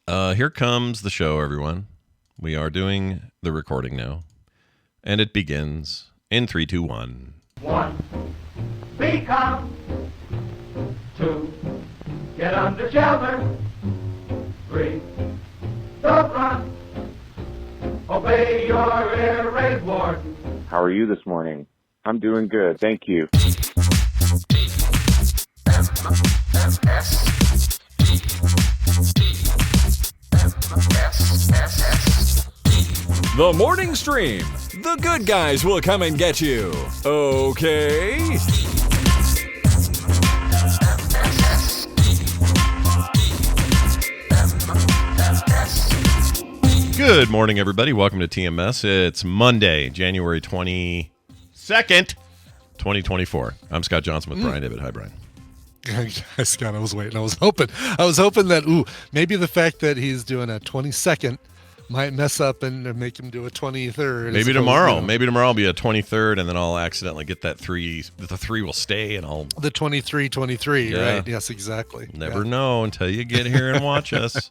Here comes the show, everyone. We are doing the recording now. And it begins in 3, 2, 1. 1. Be calm. 2. Get under shelter. 3. Don't run. Obey your air raid warden. How are you this morning? I'm doing good, thank you. The morning stream. The good guys will come and get you. Okay? Good morning, everybody. Welcome to TMS. It's Monday, January 22nd, 2024. I'm Scott Johnson with Brian David. Hi, Brian. Scott, I was waiting. I was hoping that, maybe the fact that he's doing a 22nd might mess up and make him do a 23rd. Maybe tomorrow. Maybe tomorrow will be a 23rd, and then I'll accidentally get that 3. The 3 will stay, and I'll... The 23, Yeah. right? Yes, exactly. Never know until you get here and watch us.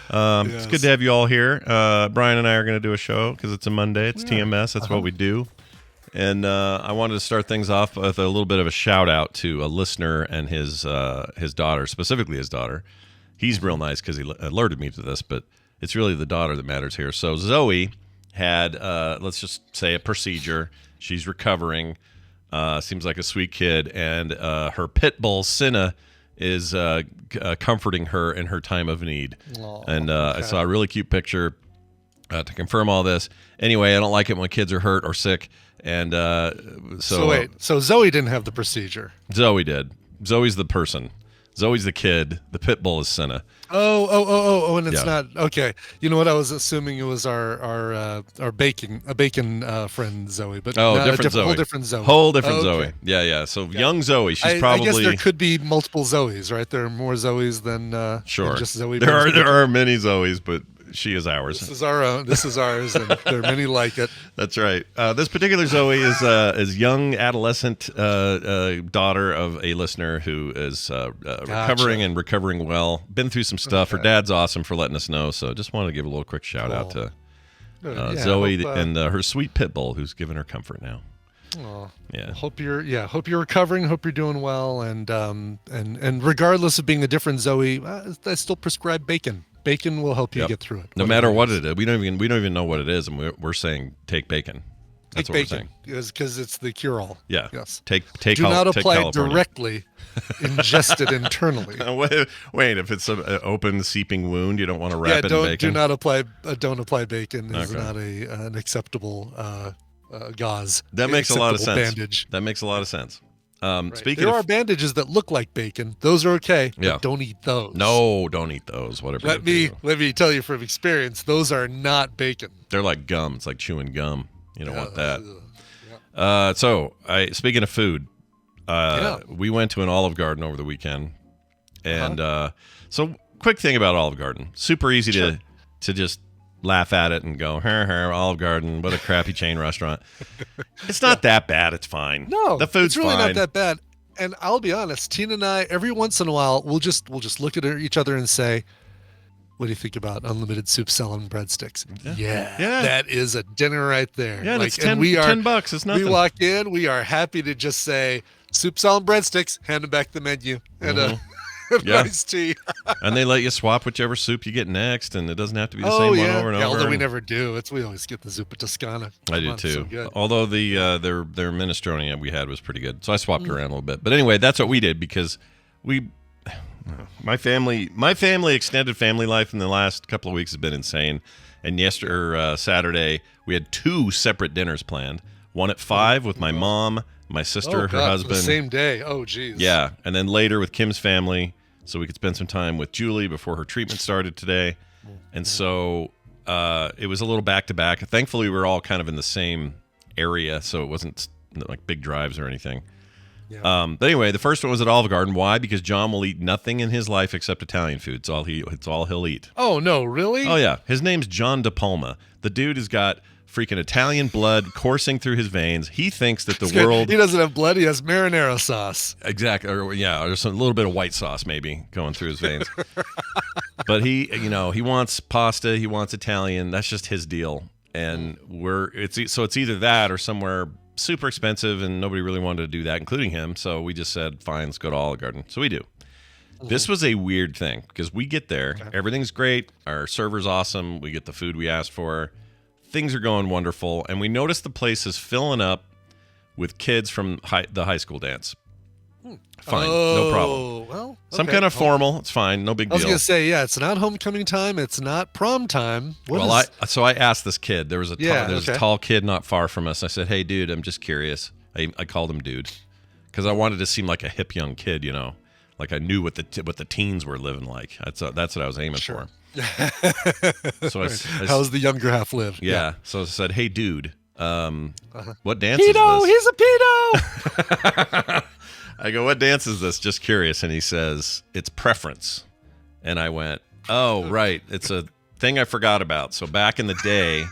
It's good to have you all here. Brian and I are going to do a show because it's a Monday. It's TMS. That's what we do. And I wanted to start things off with a little bit of a shout out to a listener and his daughter, specifically his daughter. He's real nice because he alerted me to this, but it's really the daughter that matters here. So Zoe had, let's just say, a procedure. She's recovering. Seems like a sweet kid. And her pit bull, Cinna, is comforting her in her time of need. Aww, and I saw a really cute picture to confirm all this. Anyway, I don't like it when kids are hurt or sick. And so Zoe didn't have the procedure. Zoe did. Zoe's the person. Zoe's the kid. The pit bull is Cinna. Oh, and it's not okay. You know what? I was assuming it was our bacon friend Zoe, but different Zoe. Whole different Zoe. Whole different Zoe. Yeah. So young Zoe. She's probably. I guess there could be multiple Zoes, right? There are more Zoes than just Zoe. There are many Zoes, but she is ours. This is our own. This is ours, and there are many like it. That's right. This particular Zoe is young adolescent daughter of a listener who is recovering well. Been through some stuff. Her dad's awesome for letting us know. So just wanted to give a little quick shout out to Zoe and her sweet pit bull, who's giving her comfort now. Oh, yeah. Hope you're recovering. Hope you're doing well, and regardless of being a different Zoe, I still prescribe bacon. Bacon will help you get through it. No matter what it is. We don't even know what it is, and we're saying take bacon. That's what we're saying. Because it's the cure-all. Yeah. Yes. Do not apply it directly. Ingest it internally. Wait, if it's an open seeping wound, you don't want to wrap it in bacon. Don't apply bacon. Is not an acceptable gauze. That makes a lot of sense. Bandage. That makes a lot of sense. Right. There are bandages that look like bacon. Those are okay. But don't eat those. No, don't eat those. Whatever. Let me tell you from experience, those are not bacon. They're like gum. It's like chewing gum. You don't want that. Speaking of food, we went to an Olive Garden over the weekend, and so quick thing about Olive Garden, super easy to just laugh at it and go, Olive Garden, what a crappy chain restaurant. It's not that bad. It's fine. No, the food's it's really fine. not that bad. And I'll be honest, Tina and I, every once in a while, we'll just look at each other and say, what do you think about unlimited soup, salad, and breadsticks? Yeah. That is a dinner right there. Yeah, it's $10. It's nothing. We walk in, we are happy to just say, soup, salad, and breadsticks, hand them back the menu, and a nice tea. And they let you swap whichever soup you get next, and it doesn't have to be the same one over and over. Although we never do. We always get the zuppa Toscana. I do too. So although the their minestrone we had was pretty good, so I swapped around a little bit. But anyway, that's what we did because my family extended family life in the last couple of weeks has been insane. And Saturday we had 2 separate dinners planned. One at 5 with my mom, my sister, her husband. The same day. Oh, geez. Yeah, and then later with Kim's family, so we could spend some time with Julie before her treatment started today. And so it was a little back-to-back. Thankfully, we were all kind of in the same area, so it wasn't like big drives or anything. Yeah. But anyway, the first one was at Olive Garden. Why? Because John will eat nothing in his life except Italian food. It's all he'll eat. Oh, no, really? Oh, yeah. His name's John De Palma. The dude has got freaking Italian blood coursing through his veins. He thinks that the world... He doesn't have blood. He has marinara sauce. Exactly. Or a little bit of white sauce maybe going through his veins. But he wants pasta. He wants Italian. That's just his deal. And it's either that or somewhere super expensive, and nobody really wanted to do that, including him. So we just said, fine, let's go to Olive Garden. So we do. This was a weird thing because we get there. Okay. Everything's great. Our server's awesome. We get the food we asked for. Things are going wonderful. And we notice the place is filling up with kids from the high school dance. Fine. No problem. Well, okay. Some kind of formal. It's fine. No big deal. I was going to say, it's not homecoming time. It's not prom time. So I asked this kid. There was a tall kid not far from us. I said, hey, dude, I'm just curious. I called him dude because I wanted to seem like a hip young kid, like I knew what the teens were living like. That's what I was aiming for. So how's the younger half live? Yeah. So I said, "Hey, dude, what dance is this?" He's a pedo. I go, "What dance is this?" Just curious, and he says, "It's preference." And I went, "Oh, right, it's a thing I forgot about." So back in the day.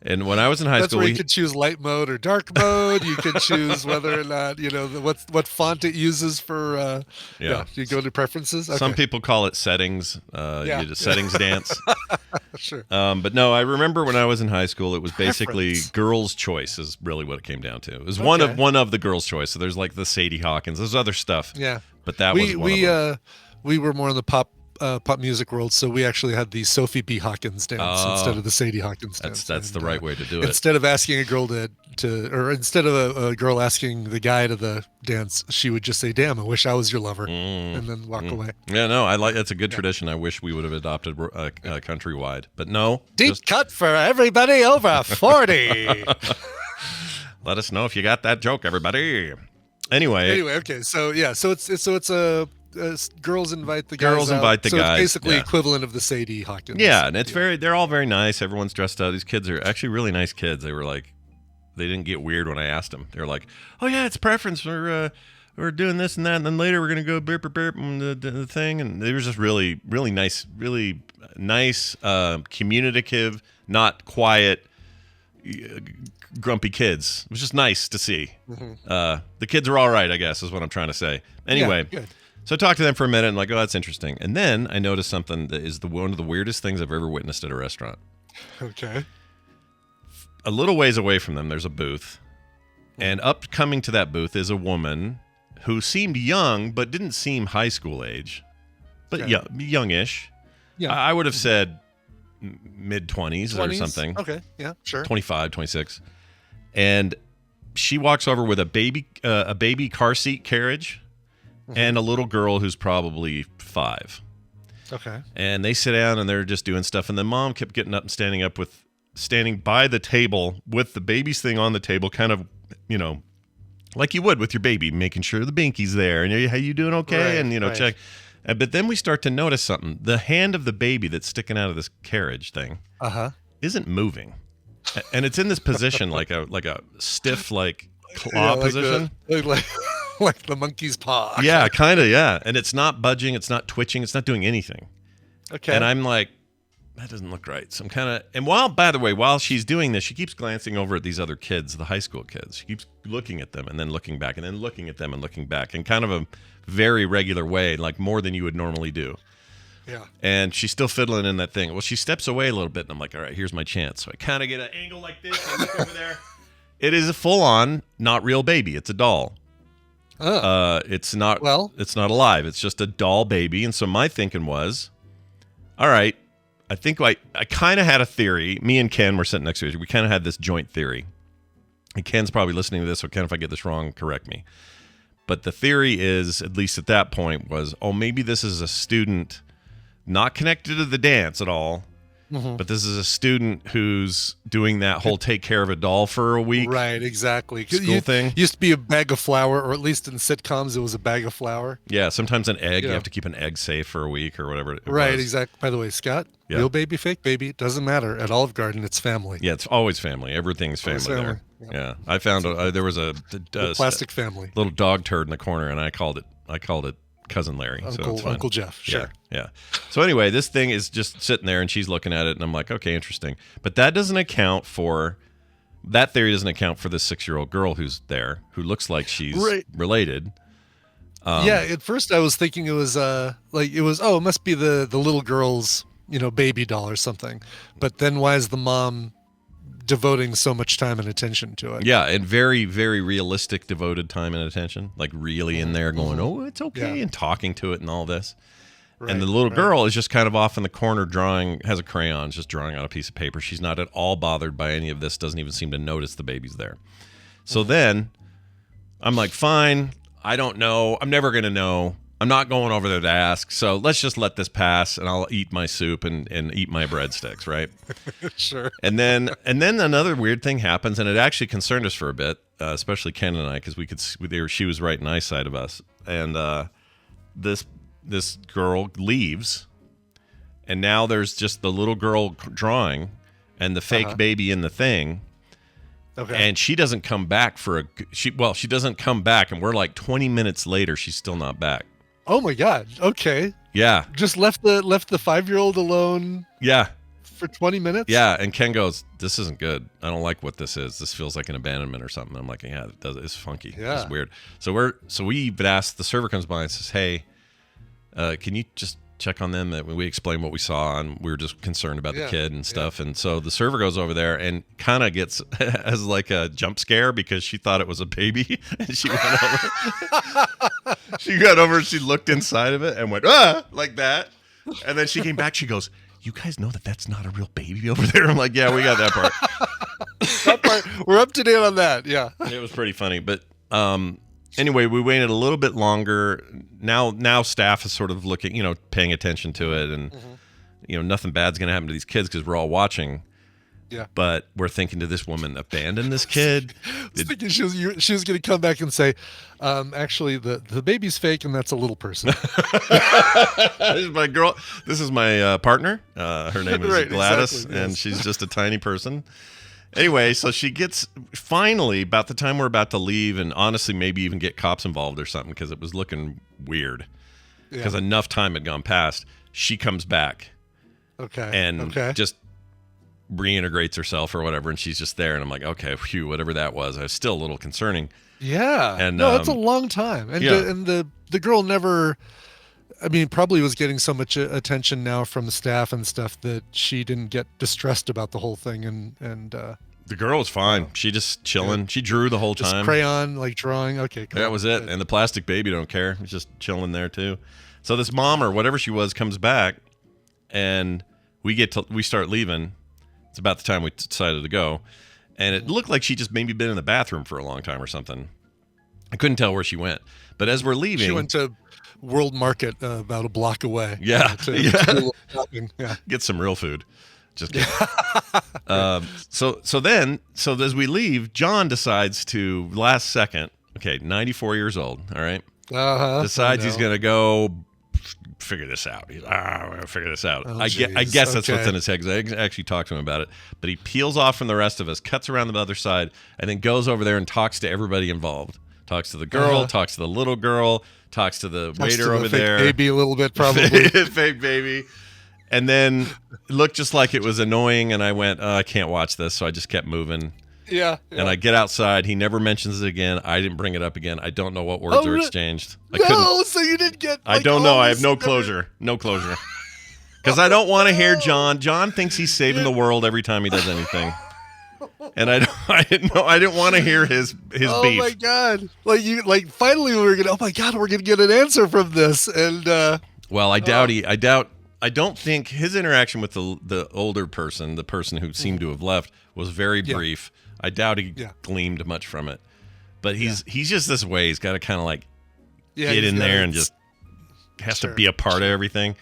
And when I was in high school, where you could choose light mode or dark mode. You could choose whether or not what font it uses for. You go to preferences. Okay. Some people call it settings. You do settings dance. Sure. But no, I remember when I was in high school, it was basically girls' choice is really what it came down to. It was one of the girls' choice. So there's like the Sadie Hawkins. There's other stuff. Yeah. But that was one of them. We were more in the pop music world, so we actually had the Sophie B. Hawkins dance instead of the Sadie Hawkins dance. That's the right way to do it. Instead of asking a girl or instead of a girl asking the guy to the dance, she would just say, "Damn, I wish I was your lover," and then walk away. Yeah, no, that's a good tradition. I wish we would have adopted countrywide, but no. Deep cut for everybody over 40. Let us know if you got that joke, everybody. Anyway, okay, so it's a. Girls invite the guys invite the so guys. It's basically equivalent of the Sadie Hawkins. Yeah, and they're all very nice. Everyone's dressed up. These kids are actually really nice kids. They were like, they didn't get weird when I asked them. They were like, "Oh yeah, it's preference. We're doing this and that, and then later we're gonna go burp burp burp and the thing." And they were just really nice, communicative, not quiet, grumpy kids. It was just nice to see. Mm-hmm. The kids are all right, I guess, is what I'm trying to say. Anyway. Yeah, good. So I talked to them for a minute and like, oh, that's interesting. And then I noticed something that is one of the weirdest things I've ever witnessed at a restaurant. Okay. A little ways away from them, there's a booth. And up coming to that booth is a woman who seemed young, but didn't seem high school age. But youngish. Yeah. I would have said mid-20s or something. Okay, yeah, sure. 25, 26. And she walks over with a baby car seat carriage. And a little girl who's probably 5. Okay. And they sit down and they're just doing stuff. And the mom kept getting up and standing by the table with the baby's thing on the table, kind of, like you would with your baby, making sure the binky's there. And how you doing okay? Right, and, check. But then we start to notice something. The hand of the baby that's sticking out of this carriage thing isn't moving. And it's in this position like a stiff, claw position. Like the monkey's paw. Yeah, kind of, yeah. And it's not budging. It's not twitching. It's not doing anything. Okay. And I'm like, that doesn't look right. So I'm kind of... And while she's doing this, she keeps glancing over at these other kids, the high school kids. She keeps looking at them and then looking back and then looking at them and looking back in kind of a very regular way, like more than you would normally do. Yeah. And she's still fiddling in that thing. Well, she steps away a little bit and I'm like, all right, here's my chance. So I kind of get an angle like this and look over there. It is a full-on, not real baby. It's a doll. It's not alive. It's just a doll baby. And so my thinking was, all right, I think I kind of had a theory. Me and Ken were sitting next to each other. We kind of had this joint theory. And Ken's probably listening to this, so Ken, if I get this wrong, correct me. But the theory is, at least at that point, was, maybe this is a student not connected to the dance at all. Mm-hmm. But this is a student who's doing that whole take care of a doll for a week. Right, exactly. School thing. Used to be a bag of flour, or at least in sitcoms, it was a bag of flour. Yeah, sometimes an egg. You have to keep an egg safe for a week or whatever it right, was. Exactly. By the way, Scott, real baby, fake baby, it doesn't matter. At Olive Garden, it's family. Yeah, it's always family. Everything's family there. Yeah. I found there was a plastic family. Little dog turd in the corner, and I called it cousin Larry. So it's fine. Uncle Jeff. Sure. Yeah. So anyway, this thing is just sitting there and she's looking at it and I'm like, okay, interesting. But that doesn't account for, that theory doesn't account for this 6-year-old girl who's there, who looks like she's related. Yeah, at first I was thinking it was it must be the little girl's, baby doll or something. But then why is the mom devoting so much time and attention to it? Yeah, and very, very realistic devoted time and attention. Like really in there going, oh, it's okay, and talking to it and all this. Right, and the little girl is just kind of off in the corner drawing, has a crayon, just drawing on a piece of paper. She's not at all bothered by any of this, doesn't even seem to notice the baby's there. So then I'm like, fine, I don't know. I'm never going to know. I'm not going over there to ask. So let's just let this pass and I'll eat my soup and eat my breadsticks, right? Sure. And then another weird thing happens, and it actually concerned us for a bit, especially Ken and I, because she was right in eyesight of us. And this girl leaves, and now there's just the little girl drawing and the fake baby in the thing. Okay. And she doesn't come back she doesn't come back, and we're like 20 minutes later, she's still not back. Oh my God. Okay. Yeah. Just left the 5-year-old alone. Yeah. For 20 minutes. Yeah. And Ken goes, "This isn't good. I don't like what this is. This feels like an abandonment or something." I'm like, "Yeah, it does. It's funky. Yeah. It's weird." So we've asked, the server comes by and says, "Hey, can you just check on them?" We explained what we saw, and we were just concerned about the kid and stuff. And so the server goes over there and kind of gets as like a jump scare because she thought it was a baby, and she went over. She got over, she looked inside of it and went like that, and then she came back. She goes, "You guys know that that's not a real baby over there?" I'm like, "Yeah, we got that part." That part, we're up to date on that. Yeah, it was pretty funny, but anyway, we waited a little bit longer. Now staff is sort of looking, paying attention to it, and nothing bad's gonna happen to these kids because we're all watching. Yeah. But we're thinking, did this woman abandon this kid? I was thinking she was gonna come back and say, actually, the baby's fake, and that's a little person. This is my girl. This is my partner. Her name is Gladys, exactly, and she's just a tiny person. Anyway, so she gets, finally, about the time we're about to leave, and honestly maybe even get cops involved or something because it was looking weird because enough time had gone past, she comes back. Okay. And just reintegrates herself or whatever, and she's just there, and I'm like, okay, phew, whatever that was. I was still a little concerning. Yeah. And no, that's a long time. And the girl never, probably was getting so much attention now from the staff and stuff that she didn't get distressed about the whole thing. And the girl was fine. She just chilling. Yeah. She drew the whole time. Just crayon, like drawing. Okay, cool. That was it. And the plastic baby don't care. It's just chilling there too. So this mom or whatever she was comes back, and we start leaving. It's about the time we decided to go, and it looked like she just maybe been in the bathroom for a long time or something. I couldn't tell where she went. But as we're leaving, she went to World Market about a block away. Yeah. To do a little shopping. Yeah. Get some real food. Just kidding. So as we leave, John decides to, last second, 94 years old, all right? Decides he's going to go figure this out. He's, I'm going to figure this out. I guess that's what's in his head, because I actually talked to him about it. But he peels off from the rest of us, cuts around the other side, and then goes over there and talks to everybody involved. Talks to the girl, talks to the little girl, talks to the waiter over there. Fake baby a little bit, probably. Fake baby. And then it looked just like it was annoying, and I went, I can't watch this, so I just kept moving. Yeah. And I get outside. He never mentions it again. I didn't bring it up again. I don't know what words are exchanged. So you didn't get... I don't know. I have no closure. No closure. Because I don't want to hear John. John thinks he's saving the world every time he does anything. And I didn't want to hear his beef. Oh my God! Finally we were gonna. Oh my God, we're gonna get an answer from this. And well, I don't think his interaction with the older person, the person who seemed to have left, was very brief. I doubt he gleamed much from it. But he's just this way. He's got to kind of get in there and just has to be a part of everything.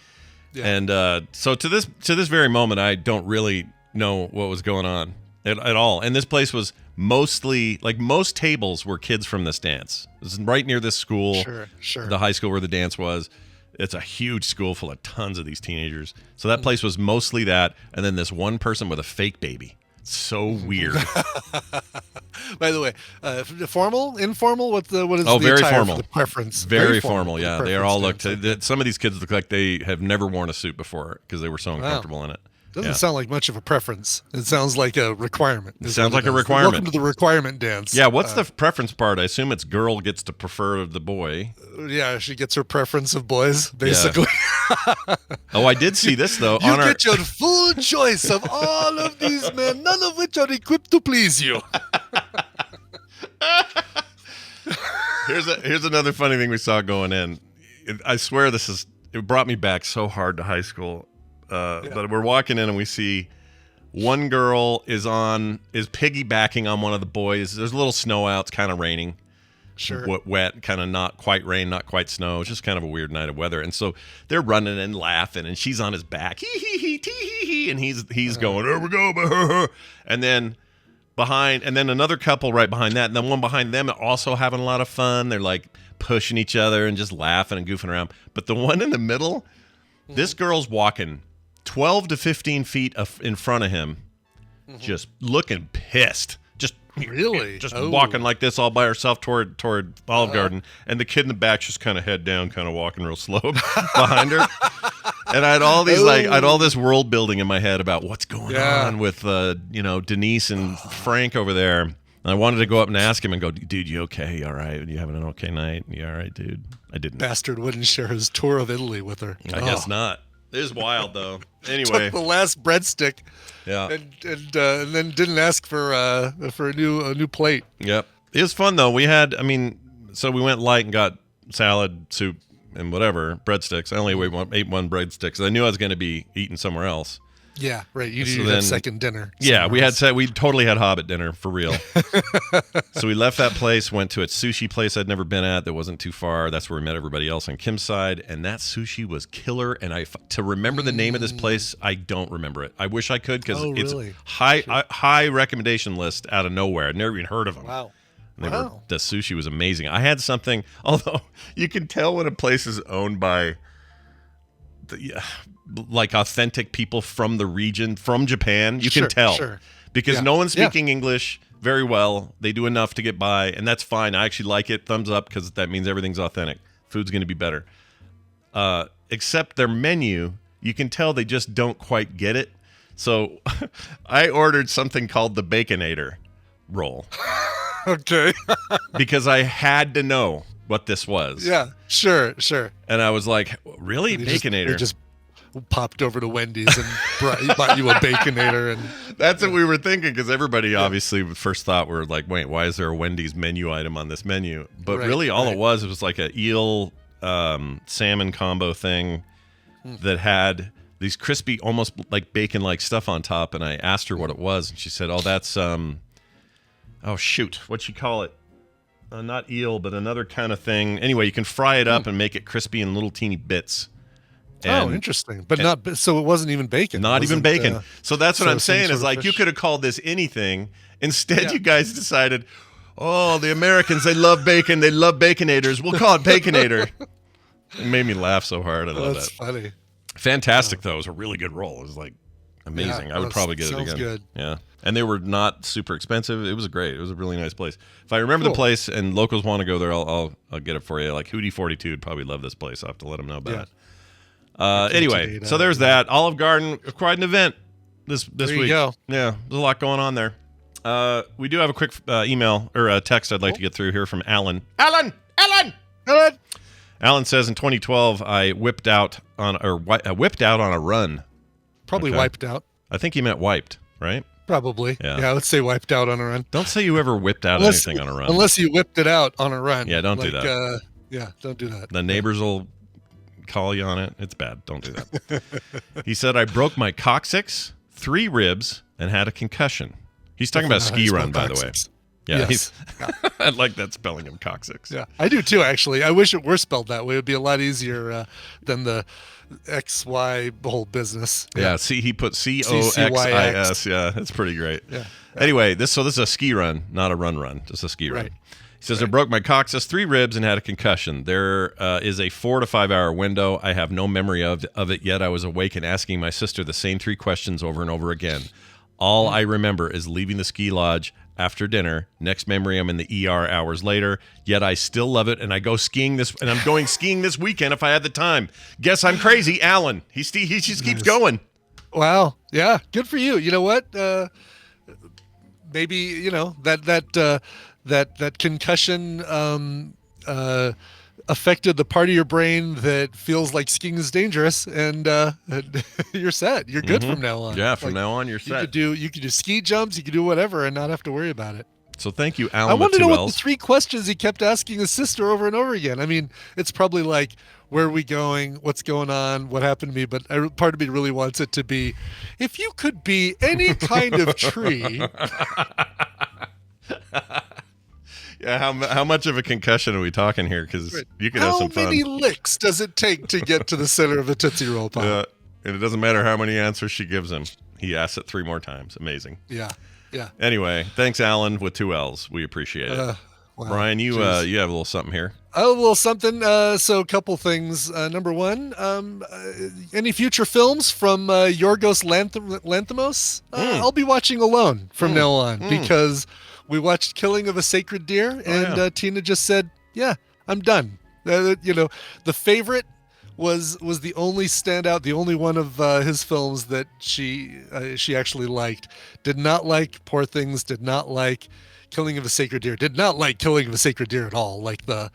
Yeah. And so to this very moment, I don't really know what was going on at all. And this place was mostly, most tables were kids from this dance. It was right near this school, the high school where the dance was. It's a huge school full of tons of these teenagers. So that place was mostly that, and then this one person with a fake baby. So weird. By the way, formal, informal. What is the very attire formal. for the preference? Very formal. Yeah, the they are all preference some of these kids look like they have never worn a suit before because they were so uncomfortable in it. Doesn't sound like much of a preference. It sounds like a requirement. It sounds like a requirement. Welcome to the requirement dance. Yeah, what's the preference part? I assume it's girl gets to prefer the boy. Yeah, she gets her preference of boys, basically. Yeah. Oh, I did see this, though. You get your full choice of all of these men, none of which are equipped to please you. Here's another funny thing we saw going in. I swear it brought me back so hard to high school. But we're walking in and we see one girl is piggybacking on one of the boys. There's a little snow out. It's kind of raining. Sure. Wet, kind of not quite rain, not quite snow. It's just kind of a weird night of weather. And so they're running and laughing, and she's on his back. Hee hee hee tee hee hee, and he's going, here we go. And then another couple right behind that, and then one behind them also having a lot of fun. They're like pushing each other and just laughing and goofing around. But the one in the middle, this girl's walking 12 to 15 feet in front of him, just looking pissed. Just walking like this all by herself toward Olive Garden, and the kid in the back just kind of head down, kind of walking real slow behind her. And I had all this world building in my head about what's going on with Denise and Frank over there. And I wanted to go up and ask him and go, dude, you okay? You all right? You having an okay night? You all right, dude? I didn't. Bastard wouldn't share his tour of Italy with her. I guess not. It was wild, though. Anyway, took the last breadstick, yeah, and then didn't ask for a new plate. Yep, it was fun though. We went light and got salad, soup, and whatever breadsticks. I only ate one breadstick because I knew I was going to be eating somewhere else. Yeah, right. You did have second dinner. Yeah, we totally had Hobbit dinner for real. So we left that place, went to a sushi place I'd never been at that wasn't too far. That's where we met everybody else on Kim's side, and that sushi was killer. And to remember the name of this place, I don't remember it. I wish I could because it's high recommendation list out of nowhere. I'd never even heard of them. Wow. The sushi was amazing. I had something, although you can tell when a place is owned by like authentic people from the region, from Japan. You can tell because no one's speaking English very well. They do enough to get by, and that's fine. I actually like it. Thumbs up, because that means everything's authentic. Food's going to be better. Except their menu, you can tell they just don't quite get it. So I ordered something called the Baconator roll. Okay. Because I had to know what this was. Yeah, sure. And I was like, really? Baconator? They just popped over to Wendy's and bought you a Baconator. And that's what we were thinking, because everybody obviously first thought were like, wait, why is there a Wendy's menu item on this menu? But really all it was like a eel salmon combo thing that had these crispy, almost like bacon-like stuff on top. And I asked her what it was, and she said, oh, that's, what'd she call it? Not eel, but another kind of thing. Anyway, you can fry it up and make it crispy in little teeny bits. Interesting. But so it wasn't even bacon. Not even bacon. So that's what I'm saying is like, you could have called this anything. Instead, you guys decided, oh, the Americans, they love bacon. They love Baconators. We'll call it Baconator. It made me laugh so hard. I love that. That's funny. Fantastic, though. It was a really good roll. It was like amazing. I would probably get it again. Good. Yeah. And they were not super expensive. It was great. It was a really nice place. If I remember the place and locals want to go there, I'll get it for you. Like Hootie 42 would probably love this place. I'll have to let them know about it. Anyway, so there's that. Olive Garden, quite an event this week. There you go. Yeah, there's a lot going on there. We do have a quick email or a text I'd like to get through here from Alan. Alan says in 2012 I whipped out on a run. Probably wiped out. I think he meant wiped, right? Probably. Yeah, let's say wiped out on a run. Don't say you ever whipped out anything on a run. Unless you whipped it out on a run. Yeah, don't do that. Don't do that. The neighbors will call you on it. It's bad. Don't do that. He said, I broke my coccyx, 3 ribs, and had a concussion. He's talking about ski run, by the way. Yeah, yes. I like that spelling of coccyx. Yeah, I do too, actually. I wish it were spelled that way. It would be a lot easier than the XY whole business. Yeah, see, he put COXIS. Yeah, that's pretty great. Yeah. Anyway, this is a ski run, not a run, just a ski run. Right. He says, I broke my coccyx, 3 ribs, and had a concussion. There is a 4 to 5 hour window. I have no memory of it yet. I was awake and asking my sister the same 3 questions over and over again. All I remember is leaving the ski lodge after dinner. Next memory, I'm in the ER hours later. Yet I still love it, and I go skiing and I'm going skiing this weekend if I had the time. Guess I'm crazy, Alan. He just keeps going. Wow. Yeah. Good for you. You know what? Maybe that concussion affected the part of your brain that feels like skiing is dangerous, and you're set. You're good from now on. Yeah, from now on, you're set. You could do ski jumps, you could do whatever, and not have to worry about it. So thank you, Alan. I want to know what the 3 questions he kept asking his sister over and over again. I mean, it's probably like, where are we going? What's going on? What happened to me? But part of me really wants it to be, if you could be any kind of tree. Yeah, how much of a concussion are we talking here? Because you could have some fun. How many licks does it take to get to the center of a Tootsie Roll Pop? And it doesn't matter how many answers she gives him. He asks it 3 more times. Amazing. Yeah. Anyway, thanks, Alan, with 2 L's. We appreciate it. Wow. Brian, you have a little something here. A little something. So a couple things. Number one, any future films from Yorgos Lanthimos? I'll be watching alone from now on because we watched Killing of a Sacred Deer, and Tina just said, "Yeah, I'm done." The Favorite was the only standout, the only one of his films that she actually liked. Did not like Poor Things. Did not like Killing of a Sacred Deer. Did not like Killing of a Sacred Deer at all. Like the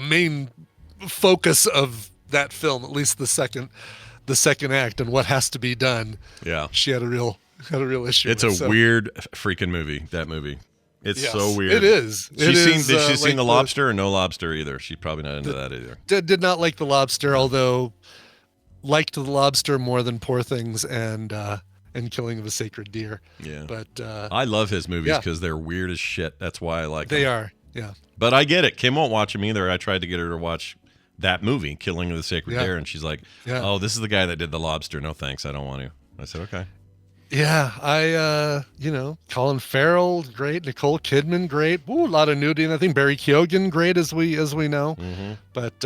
main focus of that film, at least the second act and what has to be done. Yeah, she had a real issue. It's a weird freaking movie. That movie. It's so weird. It is. Did she seen The Lobster or No Lobster either? She's probably not into that either. Did not like The Lobster, although liked The Lobster more than Poor Things and Killing of a Sacred Deer. Yeah. But I love his movies because they're weird as shit. That's why I like them. They are. Yeah. But I get it. Kim won't watch them either. I tried to get her to watch that movie, Killing of the Sacred Deer, and she's like, "Oh, this is the guy that did The Lobster. No thanks. I don't want to." I said, "Okay." Yeah, Colin Farrell, great. Nicole Kidman, great. Ooh, a lot of nudity, and I think Barry Keoghan, great as we know. Mm-hmm. But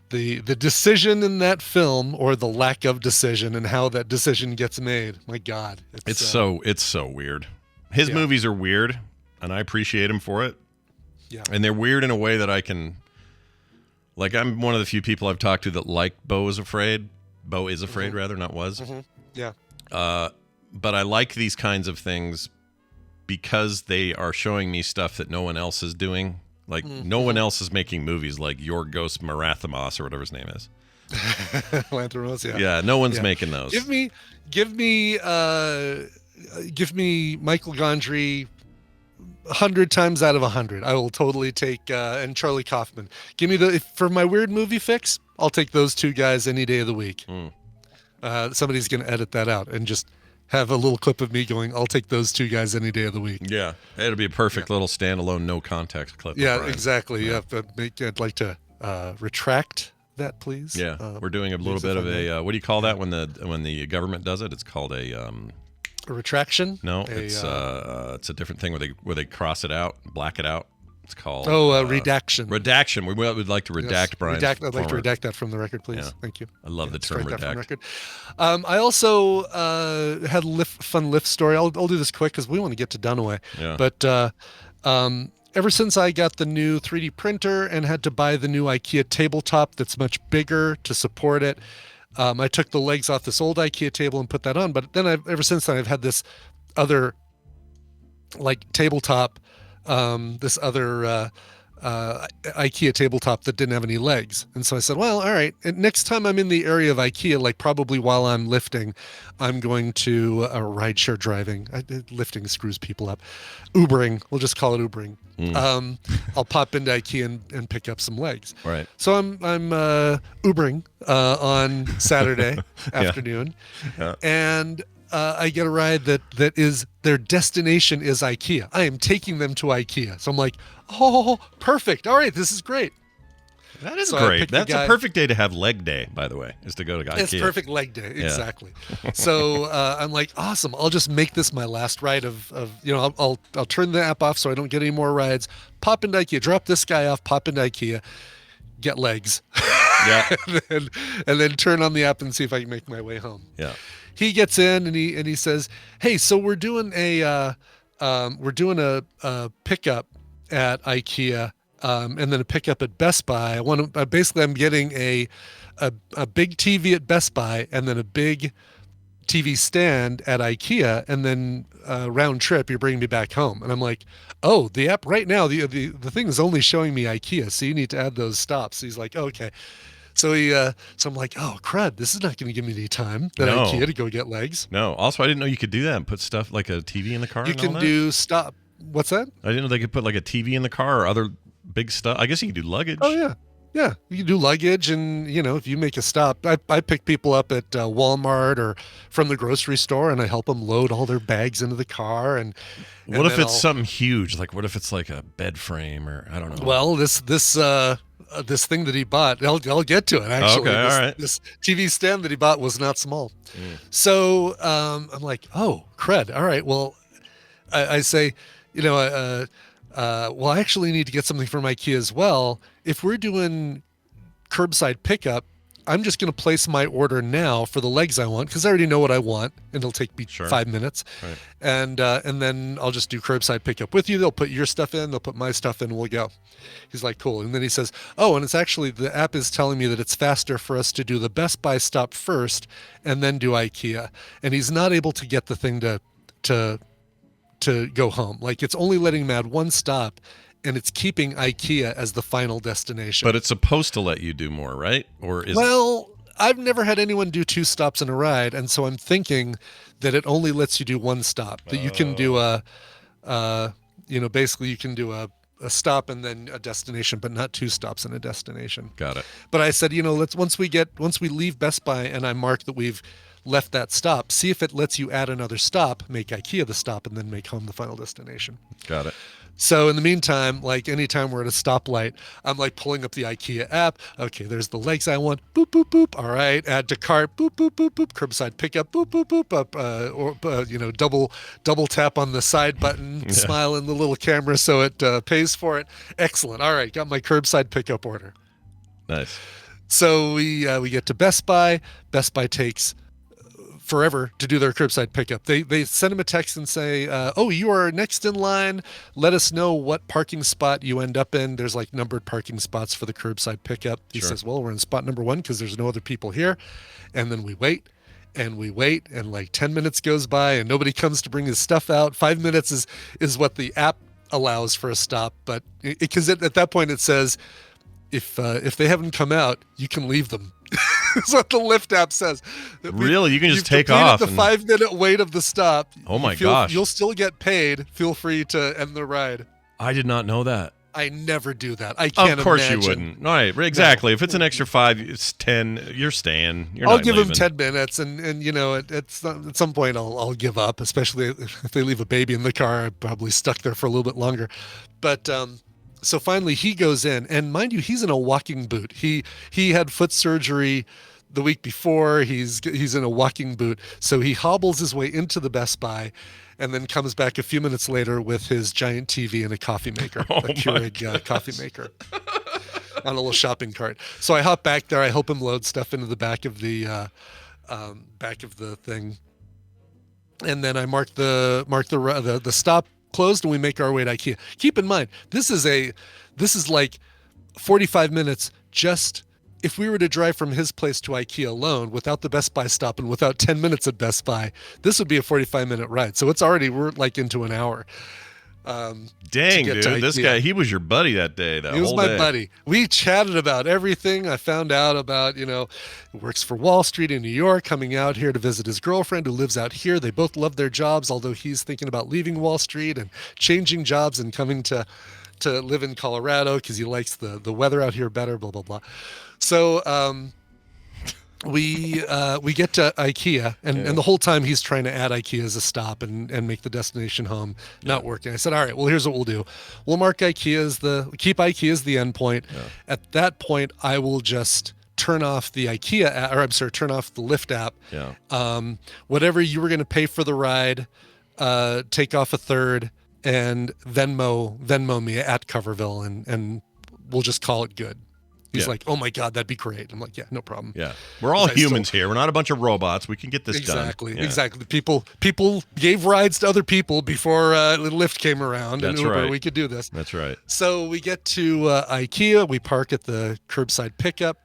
the decision in that film, or the lack of decision, and how that decision gets made, my God, it's so weird. His movies are weird, and I appreciate him for it. Yeah, and they're weird in a way that I can. Like, I'm one of the few people I've talked to that like Beau is Afraid. Beau is Afraid, rather, not was. Mm-hmm. Yeah. But I like these kinds of things because they are showing me stuff that no one else is doing. Like, no one else is making movies like Yorgos Lanthimos or whatever his name is. Lanthimos, yeah. Yeah, no one's making those. Give me Michael Gondry 100 times out of 100. I will totally take and Charlie Kaufman. Give me for my weird movie fix, I'll take those 2 guys any day of the week. Somebody's going to edit that out and just have a little clip of me going, "I'll take those 2 guys any day of the week." Yeah, it'll be a perfect little standalone, no context clip. Yeah, exactly. Yeah, I'd like to retract that, please. Yeah, we're doing a little bit of a what do you call that when the government does it? It's called a retraction. No, it's a different thing where they cross it out, black it out. It's called redaction. Redaction. We would like to redact Brian. I'd like to redact that from the record, please. Yeah. Thank you. I love the term redact. From the record. I also had a fun Lyft story. I'll do this quick because we want to get to Dunaway. Yeah. But ever since I got the new 3D printer and had to buy the new IKEA tabletop that's much bigger to support it, I took the legs off this old IKEA table and put that on. But then ever since then, I've had this other tabletop. This other IKEA tabletop that didn't have any legs. And so I said, well, all right. And next time I'm in the area of IKEA, like probably while I'm lifting, I'm going to rideshare driving. Lifting screws people up. Ubering. We'll just call it Ubering. I'll pop into IKEA and pick up some legs. Right. So I'm Ubering on Saturday afternoon. Yeah. And I get a ride that is their destination is IKEA. I am taking them to IKEA. So I'm like, oh, perfect. All right, this is great. That is great. That's a perfect day to have leg day, by the way, is to go to IKEA. It's perfect leg day, exactly. So I'm like, awesome. I'll just make this my last ride of I'll turn the app off so I don't get any more rides. Pop into IKEA, drop this guy off, pop into IKEA, get legs. Yeah. and then turn on the app and see if I can make my way home. Yeah. He gets in and he says, "Hey, so we're doing a pickup at IKEA, and then a pickup at Best Buy. I'm getting a big TV at Best Buy and then a big TV stand at IKEA, and then round trip you're bringing me back home." And I'm like, "Oh, the app right now, the thing is only showing me IKEA, so you need to add those stops." He's like, "Okay." So I'm like, "Oh crud, this is not going to give me any time at IKEA to go get legs." No. Also, I didn't know you could do that and put stuff like a TV in the car. You can do stop. What's that? I didn't know they could put like a TV in the car or other big stuff. I guess you could do luggage. Oh yeah. Yeah, you can do luggage, and if you make a stop, I pick people up at Walmart or from the grocery store, and I help them load all their bags into the car. And what if it's something huge? Like, what if it's like a bed frame or I don't know? Well, this thing that he bought, I'll get to it actually. Okay, all right. This TV stand that he bought was not small, so I'm like, oh crud! All right, well, I say, well, I actually need to get something from IKEA as well. If we're doing curbside pickup, I'm just going to place my order now for the legs I want, because I already know what I want, and it'll take me 5 minutes. Right. And then I'll just do curbside pickup with you. They'll put your stuff in, they'll put my stuff in, and we'll go. He's like, cool. And then he says, oh, and it's actually, the app is telling me that it's faster for us to do the Best Buy stop first and then do IKEA. And he's not able to get the thing to go home. Like, it's only letting him add one stop, and it's keeping IKEA as the final destination. But it's supposed to let you do more, right? Or is I've never had anyone do 2 stops in a ride, and so I'm thinking that it only lets you do 1 stop. That you can do basically you can do a stop and then a destination, but not 2 stops in a destination. Got it. But I said, let's once we leave Best Buy and I mark that we've left that stop, see if it lets you add another stop, make IKEA the stop, and then make home the final destination. Got it. So in the meantime, like anytime we're at a stoplight, I'm like pulling up the IKEA app. Okay, there's the legs I want. Boop, boop, boop. All right, add to cart. Boop, boop, boop, boop. Curbside pickup. Boop, boop, boop. Up. Double tap on the side button. Smile in the little camera so it pays for it. Excellent. All right, got my curbside pickup order. Nice. So we get to Best Buy. Best Buy takes forever to do their curbside pickup. They send him a text and say, oh, you are next in line. Let us know what parking spot you end up in. There's like numbered parking spots for the curbside pickup. He says, well, we're in spot number 1 because there's no other people here. And then we wait and like 10 minutes goes by and nobody comes to bring his stuff out. 5 minutes is what the app allows for a stop. But because at that point it says, if they haven't come out, you can leave them. That's what the Lyft app says. Really? You can just take off. The 5-minute wait of the stop. Oh my gosh. You'll still get paid. Feel free to end the ride. I did not know that. I never do that. I can't imagine. Of course you wouldn't. Right, exactly. No. If it's an extra 5, it's 10, you're staying. I'll give them 10 minutes, and at some point I'll give up, especially if they leave a baby in the car. I'm probably stuck there for a little bit longer. But so finally he goes in, and mind you, he's in a walking boot. He had foot surgery the week before. He's in a walking boot. So he hobbles his way into the Best Buy and then comes back a few minutes later with his giant TV and a coffee maker, a Keurig coffee maker on a little shopping cart. So I hop back there. I help him load stuff into the back of the thing. And then I mark the stop closed, and we make our way to IKEA. Keep in mind, this is like 45 minutes just if we were to drive from his place to IKEA alone without the Best Buy stop and without 10 minutes at Best Buy. This would be a 45-minute ride. So we're like into an hour. Dang, dude, this guy, he was your buddy that day. He was my buddy. We chatted about everything. I found out about, he works for Wall Street in New York, coming out here to visit his girlfriend who lives out here. They both love their jobs, although he's thinking about leaving Wall Street and changing jobs and coming to live in Colorado because he likes the weather out here better, blah, blah, blah. So we get to IKEA, and the whole time he's trying to add IKEA as a stop and make the destination home. Not working. I said, all right, well, here's what we'll do. We'll mark IKEA as keep IKEA as the endpoint. Yeah. At that point, I will just turn off the turn off the Lyft app. Yeah. Whatever you were going to pay for the ride, take off a third and Venmo me at Coverville, and we'll just call it good. He's like, oh my God, that'd be great. I'm like, yeah, no problem. Yeah. We're all humans here. We're not a bunch of robots. We can get this done. Exactly. People gave rides to other people before Lyft came around and Uber. Right. We could do this. That's right. So we get to Ikea. We park at the curbside pickup.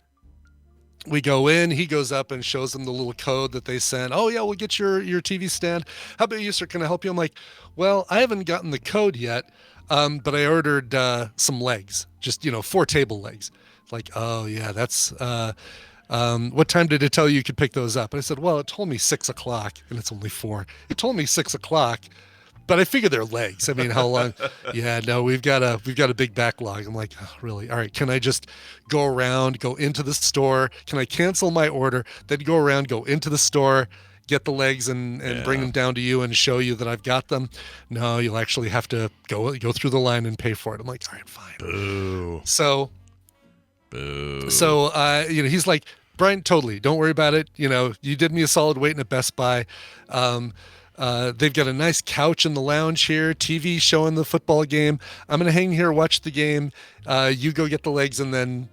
We go in. He goes up and shows them the little code that they sent. Oh, yeah, we'll get your TV stand. How about you, sir? Can I help you? I'm like, well, I haven't gotten the code yet, but I ordered some legs, just, 4 table legs. Like, oh, yeah, that's what time did it tell you could pick those up? And I said, well, it told me 6 o'clock, and it's only 4. It told me 6 o'clock, but I figure they're legs. I mean, how long? Yeah, no, we've got a big backlog. I'm like, oh, really? All right, can I just go around, go into the store? Can I cancel my order, then go around, go into the store, get the legs and bring them down to you and show you that I've got them? No, you'll actually have to go through the line and pay for it. I'm like, all right, fine. Boo. So, Boo. He's like, Brian, totally, don't worry about it. You did me a solid waiting at Best Buy. They've got a nice couch in the lounge here, TV showing the football game. I'm going to hang here, watch the game. You go get the legs and then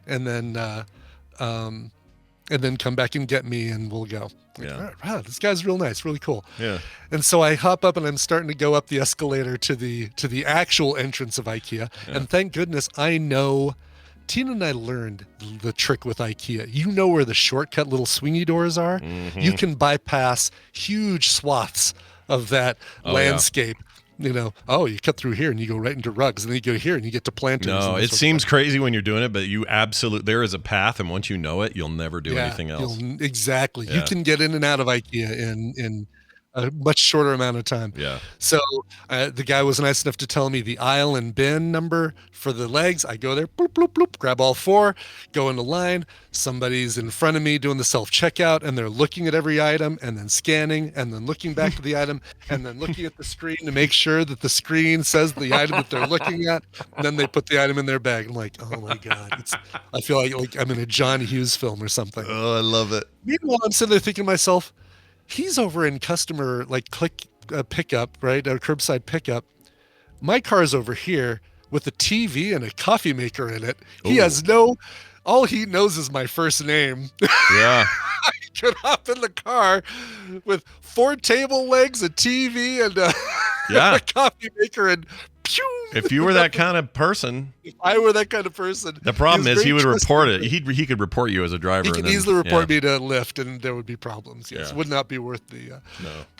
come back and get me and we'll go. Like, wow, this guy's real nice, really cool. Yeah. And so I hop up and I'm starting to go up the escalator to the actual entrance of Ikea. Yeah. And thank goodness I know Tina and I learned the trick with Ikea. You know where the shortcut little swingy doors are? Mm-hmm. You can bypass huge swaths of that landscape. Yeah. You cut through here and you go right into rugs, and then you go here and you get to planters. No, it seems crazy when you're doing it, but there is a path, and once you know it, you'll never do anything else. Exactly. Yeah. You can get in and out of Ikea in a much shorter amount of time. Yeah. So the guy was nice enough to tell me the aisle and bin number for the legs. I go there, bloop, bloop, bloop, grab all 4, go into line. Somebody's in front of me doing the self-checkout, and they're looking at every item and then scanning and then looking back to the item and then looking at the screen to make sure that the screen says the item that they're looking at. And then they put the item in their bag. I'm like, oh my God. I feel like I'm in a John Hughes film or something. Oh, I love it. Meanwhile, I'm sitting there thinking to myself, he's over in customer click pickup, right? Or curbside pickup. My car's over here with a TV and a coffee maker in it. Ooh. He has all he knows is my first name. Yeah. I could hop in the car with 4 table legs, a TV, and a coffee maker, and pew. If you were that kind of person. If I were that kind of person. The problem is he would report it. He could report you as a driver. He could easily report me to Lyft, and there would be problems. Yes, would not be worth the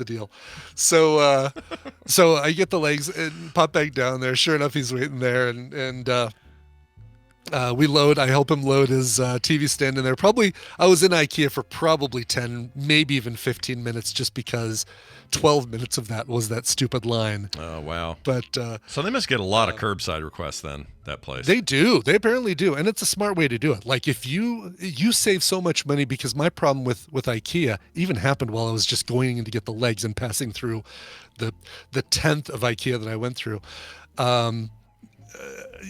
deal. So I get the legs and pop back down there. Sure enough, he's waiting there, and we load. I help him load his TV stand in there. I was in Ikea for probably 10, maybe even 15 minutes, just because 12 minutes of that was that stupid line. Oh, wow. But so they must get a lot of curbside requests then, that place. They do. They apparently do. And it's a smart way to do it. Like, if you save so much money, because my problem with Ikea even happened while I was just going in to get the legs and passing through the 10th of Ikea that I went through.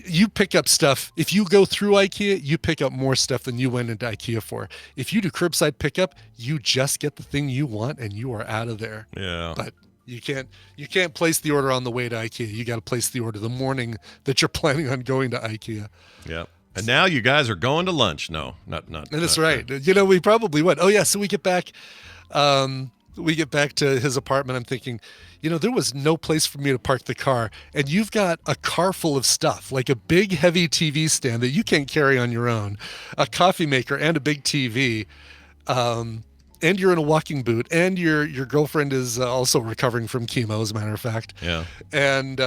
You pick up stuff. If you go through Ikea, you pick up more stuff than you went into Ikea for. If you do curbside pickup, you just get the thing you want and you are out of there. Yeah. But you can't place the order on the way to Ikea. You got to place the order the morning that you're planning on going to Ikea. Yeah. And now you guys are going to lunch. No, not. And that's right. We probably would. Oh yeah. So we get back. We get back to his apartment. I'm thinking, there was no place for me to park the car. And you've got a car full of stuff, like a big, heavy TV stand that you can't carry on your own, a coffee maker and a big TV. And you're in a walking boot, and your girlfriend is also recovering from chemo, as a matter of fact. Yeah. And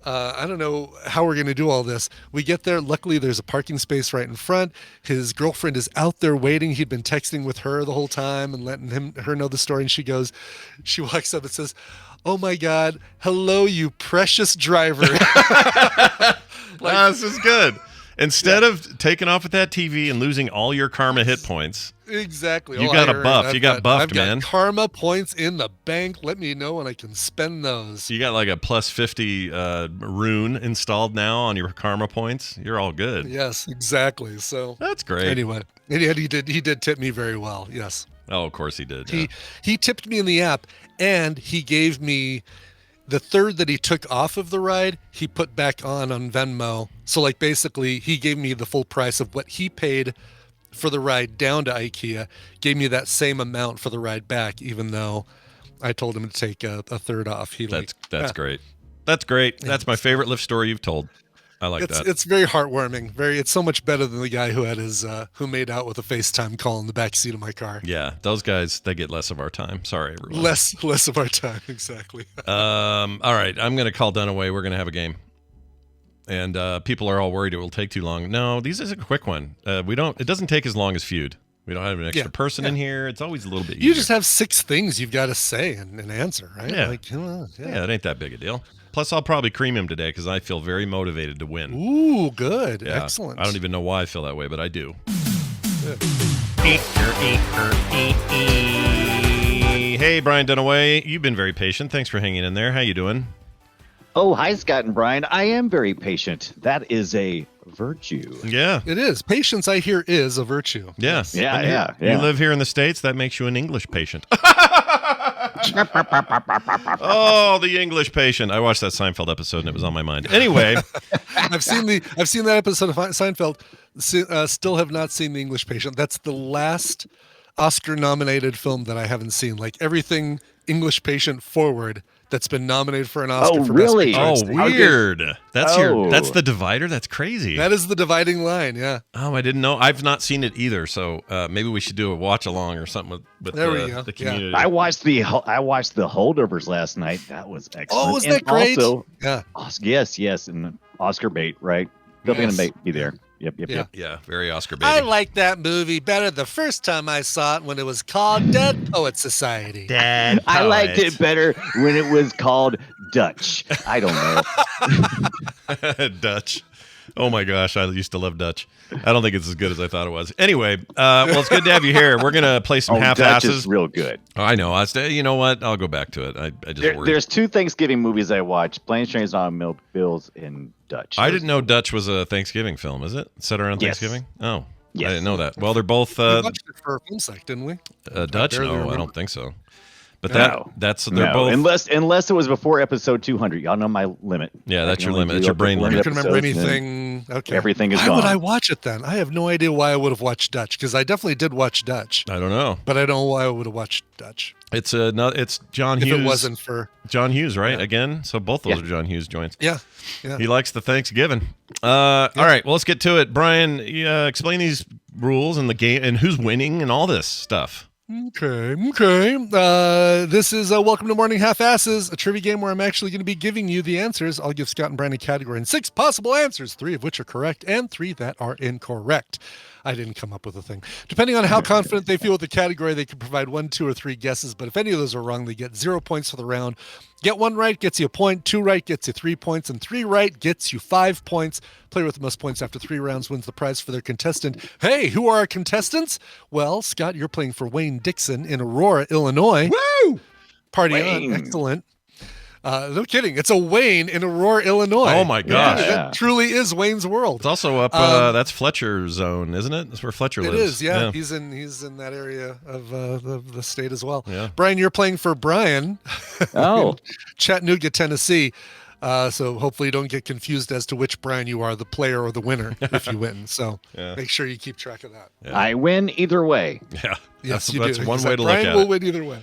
I don't know how we're going to do all this. We get there. Luckily, there's a parking space right in front. His girlfriend is out there waiting. He'd been texting with her the whole time and letting her know the story. And she walks up and says, "Oh my God, hello, you precious driver." This is good. Instead of taking off with that TV and losing all your karma hit points. Exactly. You got a buff. You got buffed, man. I've got karma points in the bank. Let me know when I can spend those. You got like a plus 50 rune installed now on your karma points. You're all good. Yes, exactly. So that's great. Anyway, he did tip me very well. Yes. Oh, of course he did. He tipped me in the app, and he gave me the third that he took off of the ride, he put back on Venmo. So like basically he gave me the full price of what he paid for the ride down to Ikea, gave me that same amount for the ride back, even though I told him to take a third off. That's great. That's great. That's my favorite Lyft story you've told. I like that. It's very heartwarming. It's so much better than the guy who had who made out with a FaceTime call in the back seat of my car. Yeah, those guys, they get less of our time. Sorry, everyone. Less of our time, exactly. All right, I'm going to call Dunaway. We're going to have a game. And people are all worried it will take too long. No, this is a quick one. It doesn't take as long as Feud. We don't have an extra person in here. It's always a little bit easier. You just have 6 things you've got to say and answer, right? Yeah. Yeah, it ain't that big a deal. Plus, I'll probably cream him today because I feel very motivated to win. Ooh, good. Yeah. Excellent. I don't even know why I feel that way, but I do. Hey, Brian Dunaway. You've been very patient. Thanks for hanging in there. How you doing? Oh, hi, Scott and Brian. I am very patient. That is a virtue. Yeah. It is. Patience, I hear, is a virtue. Yes. Yeah. You live here in the States, that makes you an English patient. Oh, the English patient. I watched that Seinfeld episode and it was on my mind. Anyway. I've seen that episode of Seinfeld. Still have not seen The English Patient. That's the last Oscar-nominated film that I haven't seen. Like everything English Patient forward that's been nominated for an Oscar. Oh, for really? Best Picture. Weird. That's the divider? That's crazy. That is the dividing line, yeah. Oh, I didn't know. I've not seen it either, so maybe we should do a watch along or something with There we go. the community. I watched the Holdovers last night. That was excellent. Oh, was that great? Also, yeah. Yes, and Oscar bait, right? They're going to be there. Yep. Yeah, very Oscar baby. I liked that movie better the first time I saw it when it was called Dead Poet Society. Dead I liked it better when it was called Dutch. I don't know. Dutch. Oh my gosh, I used to love Dutch. I don't think it's as good as I thought it was. Anyway, well, it's good to have you here. We're gonna play some half-asses. Dutch is real good. Oh, I know. You know what? I'll go back to it. I just worried. There's 2 Thanksgiving movies I watched: Planes, Trains, and Automobiles and Dutch. I didn't know Dutch was a Thanksgiving film. Is it set around Thanksgiving? Oh, yes. I didn't know that. Well, they're both. We watched it for a film site, didn't we? Dutch? No, I don't think so. But they're both. Unless it was before episode 200. Y'all know my limit. Yeah, that's your limit. That's your brain limit. You can remember anything. Okay. Everything is why gone. Why would I watch it then? I have no idea why I would have watched Dutch, because I definitely did watch Dutch. I don't know. But I don't know why I would have watched Dutch. It's John Hughes. If it wasn't for John Hughes, right? Yeah. Again, so both those are John Hughes joints. Yeah. He likes the Thanksgiving. All right, well, let's get to it. Brian, explain these rules and the game and who's winning and all this stuff. Okay. This is Welcome to Morning Half-Asses, a trivia game where I'm actually going to be giving you the answers. I'll give Scott and Brian a category and 6 possible answers, 3 of which are correct and 3 that are incorrect. I didn't come up with a thing. Depending on how confident they feel with the category, they can provide 1, 2, or 3 guesses, but if any of those are wrong, they get 0 points for the round. Get 1 right gets you a point, 2 right gets you 3 points, and 3 right gets you 5 points. Player with the most points after 3 rounds wins the prize for their contestant. Hey, who are our contestants? Well, Scott, you're playing for Wayne Dixon in Aurora, Illinois. Woo! Party on. Excellent. No kidding. It's a Wayne in Aurora, Illinois. Oh, my gosh. Yeah, that truly is Wayne's World. It's also up, that's Fletcher zone, isn't it? That's where Fletcher lives. It is, yeah. He's in that area of the state as well. Yeah. Brian, you're playing for Brian in Chattanooga, Tennessee. So hopefully you don't get confused as to which Brian you are, the player or the winner, if you win. So make sure you keep track of that. Yeah. I win either way. Yeah. Yes, that's you do. one way to look at it. Brian will win either way.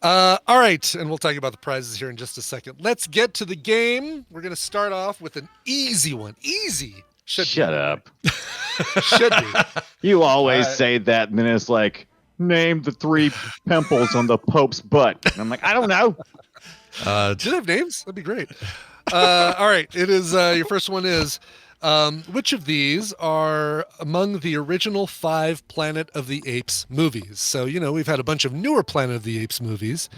All right, and we'll talk about the prizes here in just a second. Let's get to the game. We're going to start off with an easy one. Easy. Shut up. Should be. You always say that, and then it's like, name the 3 pimples on the Pope's butt. And I'm like, I don't know. Do they have names? That'd be great. All right, it is. Your first one is, which of these are among the original 5 Planet of the Apes movies? So, we've had a bunch of newer Planet of the Apes movies,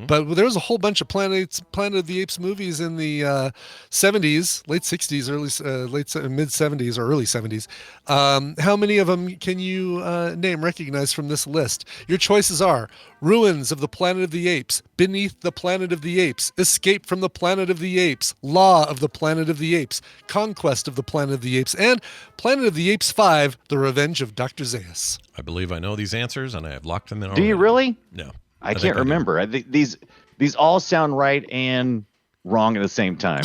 but there was a whole bunch of Planet of the Apes movies in the 70s, late 60s, mid 70s or early 70s. How many of them can you recognize from this list? Your choices are Ruins of the Planet of the Apes, Beneath the Planet of the Apes, Escape from the Planet of the Apes, Law of the Planet of the Apes, Conquest of the Planet of the Apes, and Planet of the Apes 5, The Revenge of Dr. Zaius. I believe I know these answers, and I have locked them in Do already. you really? No. I can't remember. I think these these all sound right and wrong at the same time.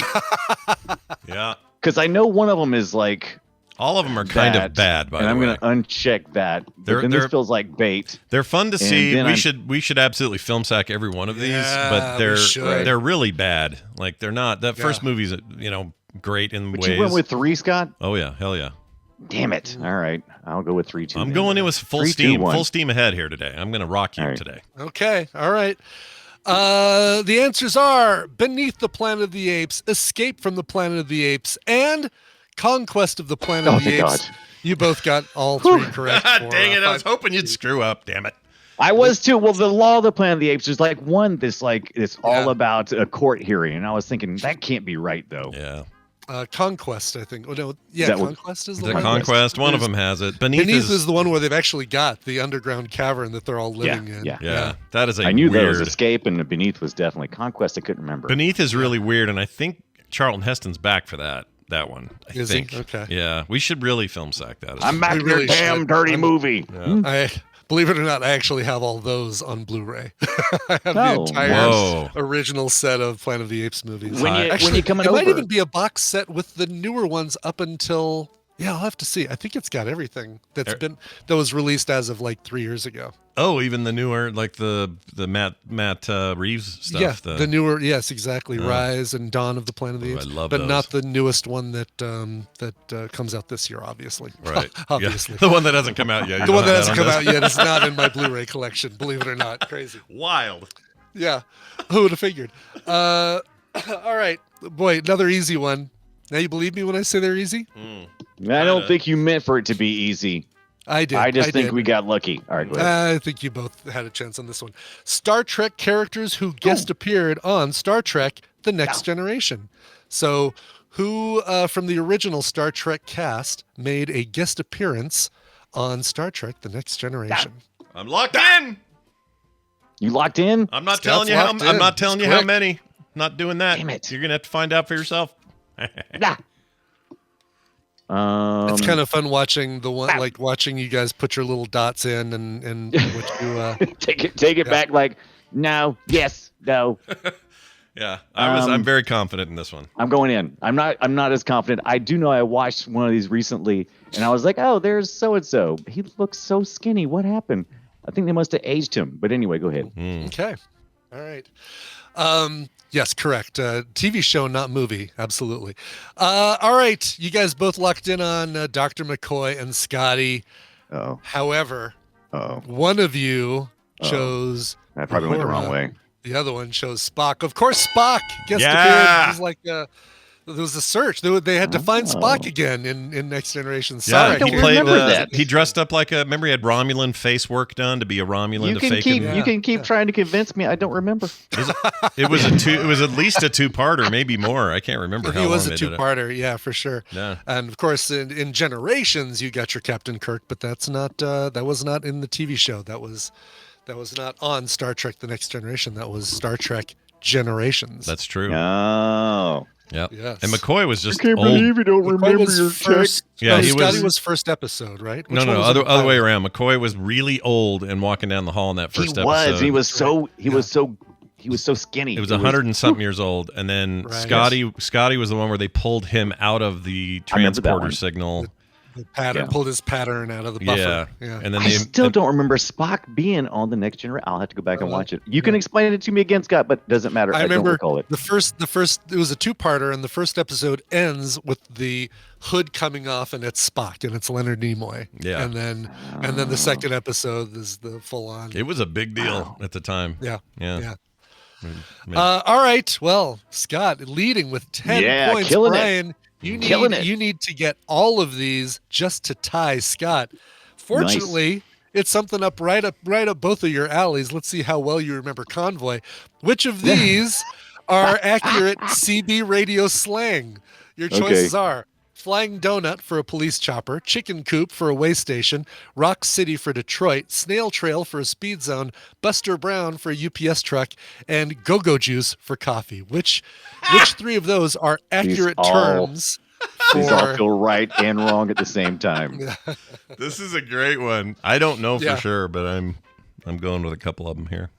Yeah. Because I know one of them is like all of them are kind of bad, by the way. And I'm going to uncheck that. But then this feels like bait. They're fun to see. We should absolutely film sack every one of these, but they're really bad. Like they're not. That first movie's great in ways. You went with 3, Scott? Oh yeah, hell yeah. Damn it! All right, I'll go with 3, 2. I'm going in with full steam ahead here today. I'm going to rock you today. Okay, all right. The answers are Beneath the Planet of the Apes, Escape from the Planet of the Apes, and Conquest of the Planet of the Apes. God. You both got all 3 correct. Dang it, I was hoping you'd screw up. Damn it. I was too. Well, the Law of the Planet of the Apes is like one that's like it's all about a court hearing, and I was thinking that can't be right though. Yeah. Conquest, I think. Oh no, yeah, Conquest is the one. Conquest. One of them has it. Beneath is the one where they've actually got the underground cavern that they're all living in. Yeah. That is I knew there was Escape, and Beneath was definitely Conquest. I couldn't remember. Beneath is really weird, and I think Charlton Heston's back for that one. I think. He? Okay. Yeah, we should really film sack that. I'm back in your damn dirty movie. Yeah. Believe it or not, I actually have all those on Blu-ray. I have the entire original set of Planet of the Apes movies. When you coming over, it might even be a box set with the newer ones up until. Yeah, I'll have to see. I think it's got everything that was released as of like 3 years ago. Oh, even the newer, like the Matt Reeves stuff. Yeah, the newer. Yes, exactly. Rise and Dawn of the Planet of the Apes. I love but those. Not the newest one that comes out this year, obviously. Right. Obviously. The one that hasn't come out yet. The one that hasn't come out yet is not in my Blu-ray collection. Believe it or not, crazy. Wild. Yeah, who would have figured? All right, boy, another easy one. Now you believe me when I say they're easy? I don't think you meant for it to be easy. I did. I just think we got lucky. All right, go ahead. I think you both had a chance on this one. Star Trek characters who guest appeared on Star Trek: The Next Generation. So, who from the original Star Trek cast made a guest appearance on Star Trek: The Next Generation? I'm locked in. You locked in? I'm not telling you how. I'm not telling you how many. Not doing that. Damn it. You're gonna have to find out for yourself. It's kind of fun watching watching you guys put your little dots in and what you take it back like no, yes, no. Yeah, I'm very confident in this one. I'm going in. I'm not as confident. I do know I watched one of these recently and I was like, oh, there's so and so. He looks so skinny. What happened? I think they must have aged him. But anyway, go ahead. Okay. All right. Yes, correct. TV show, not movie. Absolutely. All right. You guys both locked in on Dr. McCoy and Scotty. Oh. However, one of you chose. I probably went the wrong way. The other one chose Spock. Of course, Spock guest appeared. It was like there was a search. They had to find Spock again in Next Generation. Sorry, he played that. He dressed up like remember he had Romulan face work done to be a Romulan You can keep trying to convince me. I don't remember. It was at least a 2-parter, maybe more. I can't remember how long it was a 2-parter. Yeah, for sure. Yeah. And of course, in Generations, you got your Captain Kirk, but that was not in the TV show. That was not on Star Trek: The Next Generation. That was Star Trek Generations. That's true. Oh. Yeah. Yes. And McCoy was just I can't believe you don't remember your first. Yeah, Scotty was first episode, right? No, other way around. McCoy was really old and walking down the hall in that first episode. He was so skinny. It was 100 and something years old, and then Scotty was the one where they pulled him out of the transporter signal. The pattern pulled his pattern out of the buffer. Yeah. And then I still don't remember Spock being on the Next Generation. I'll have to go back and watch it. You can explain it to me again, Scott, but it doesn't matter. I remember don't recall it. The first it was a 2-parter, and the first episode ends with the hood coming off, and it's Spock, and it's Leonard Nimoy. Yeah. And then the second episode is the full on. It was a big deal at the time. Yeah. All right. Well, Scott leading with 10 points. Brian. You need to get all of these just to tie Scott. Fortunately, it's something up right up both of your alleys. Let's see how well you remember Convoy. Which of these are accurate CB radio slang? Your choices are Flying Donut for a police chopper, Chicken Coop for a way station, Rock City for Detroit, Snail Trail for a speed zone, Buster Brown for a UPS truck, and Go-Go Juice for coffee. Which 3 of those are accurate terms? These all feel right and wrong at the same time. This is a great one. I don't know for sure, but I'm going with a couple of them here.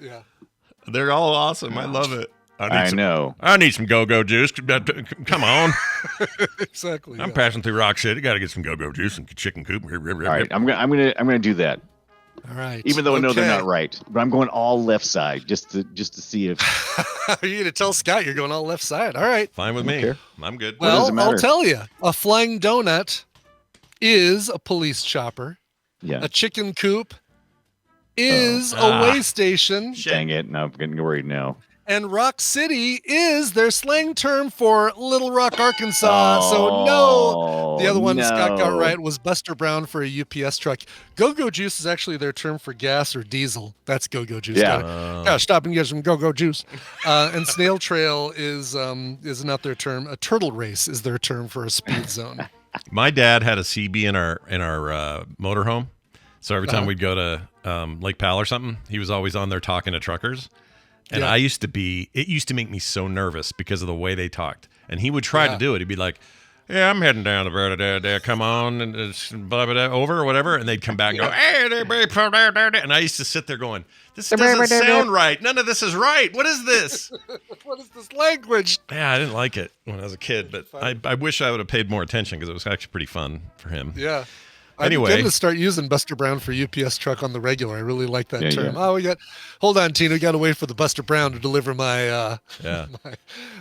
Yeah. They're all awesome. I love it. I know. I need some go-go juice. Come on. Exactly. I'm passing through Rock City. Got to get some go-go juice and chicken coop. All right, I'm gonna do that. All right. Even though I know they're not right, but I'm going all left side just to see if. Are you gonna tell Scott you're going all left side? All right. Fine with me. care. I'm good. Well, I'll tell you. A flying donut is a police chopper. Yeah. A chicken coop is a way station. Dang it! Now I'm getting worried now. And Rock City is their slang term for Little Rock, Arkansas. So no, the other one Scott got right was Buster Brown for a UPS truck. Go-Go Juice is actually their term for gas or diesel. That's Go-Go Juice. Yeah. Gotta stop and get some Go-Go Juice. And Snail Trail is not their term. A turtle race is their term for a speed zone. My dad had a CB in our motorhome. So every time we'd go to Lake Powell or something, he was always on there talking to truckers. And it used to make me so nervous because of the way they talked. And he would try to do it. He'd be like, yeah, I'm heading down the come on, and it's blah, blah, blah, over or whatever. And they'd come back and go, hey, and I used to sit there going, this doesn't sound right. None of this is right. What is this? What is this language? Yeah, I didn't like it when I was a kid, but I wish I would have paid more attention because it was actually pretty fun for him. Yeah. Anyway, I'm going to start using Buster Brown for UPS truck on the regular. I really like that term. Yeah. Oh, hold on, Tina. We got to wait for the Buster Brown to deliver my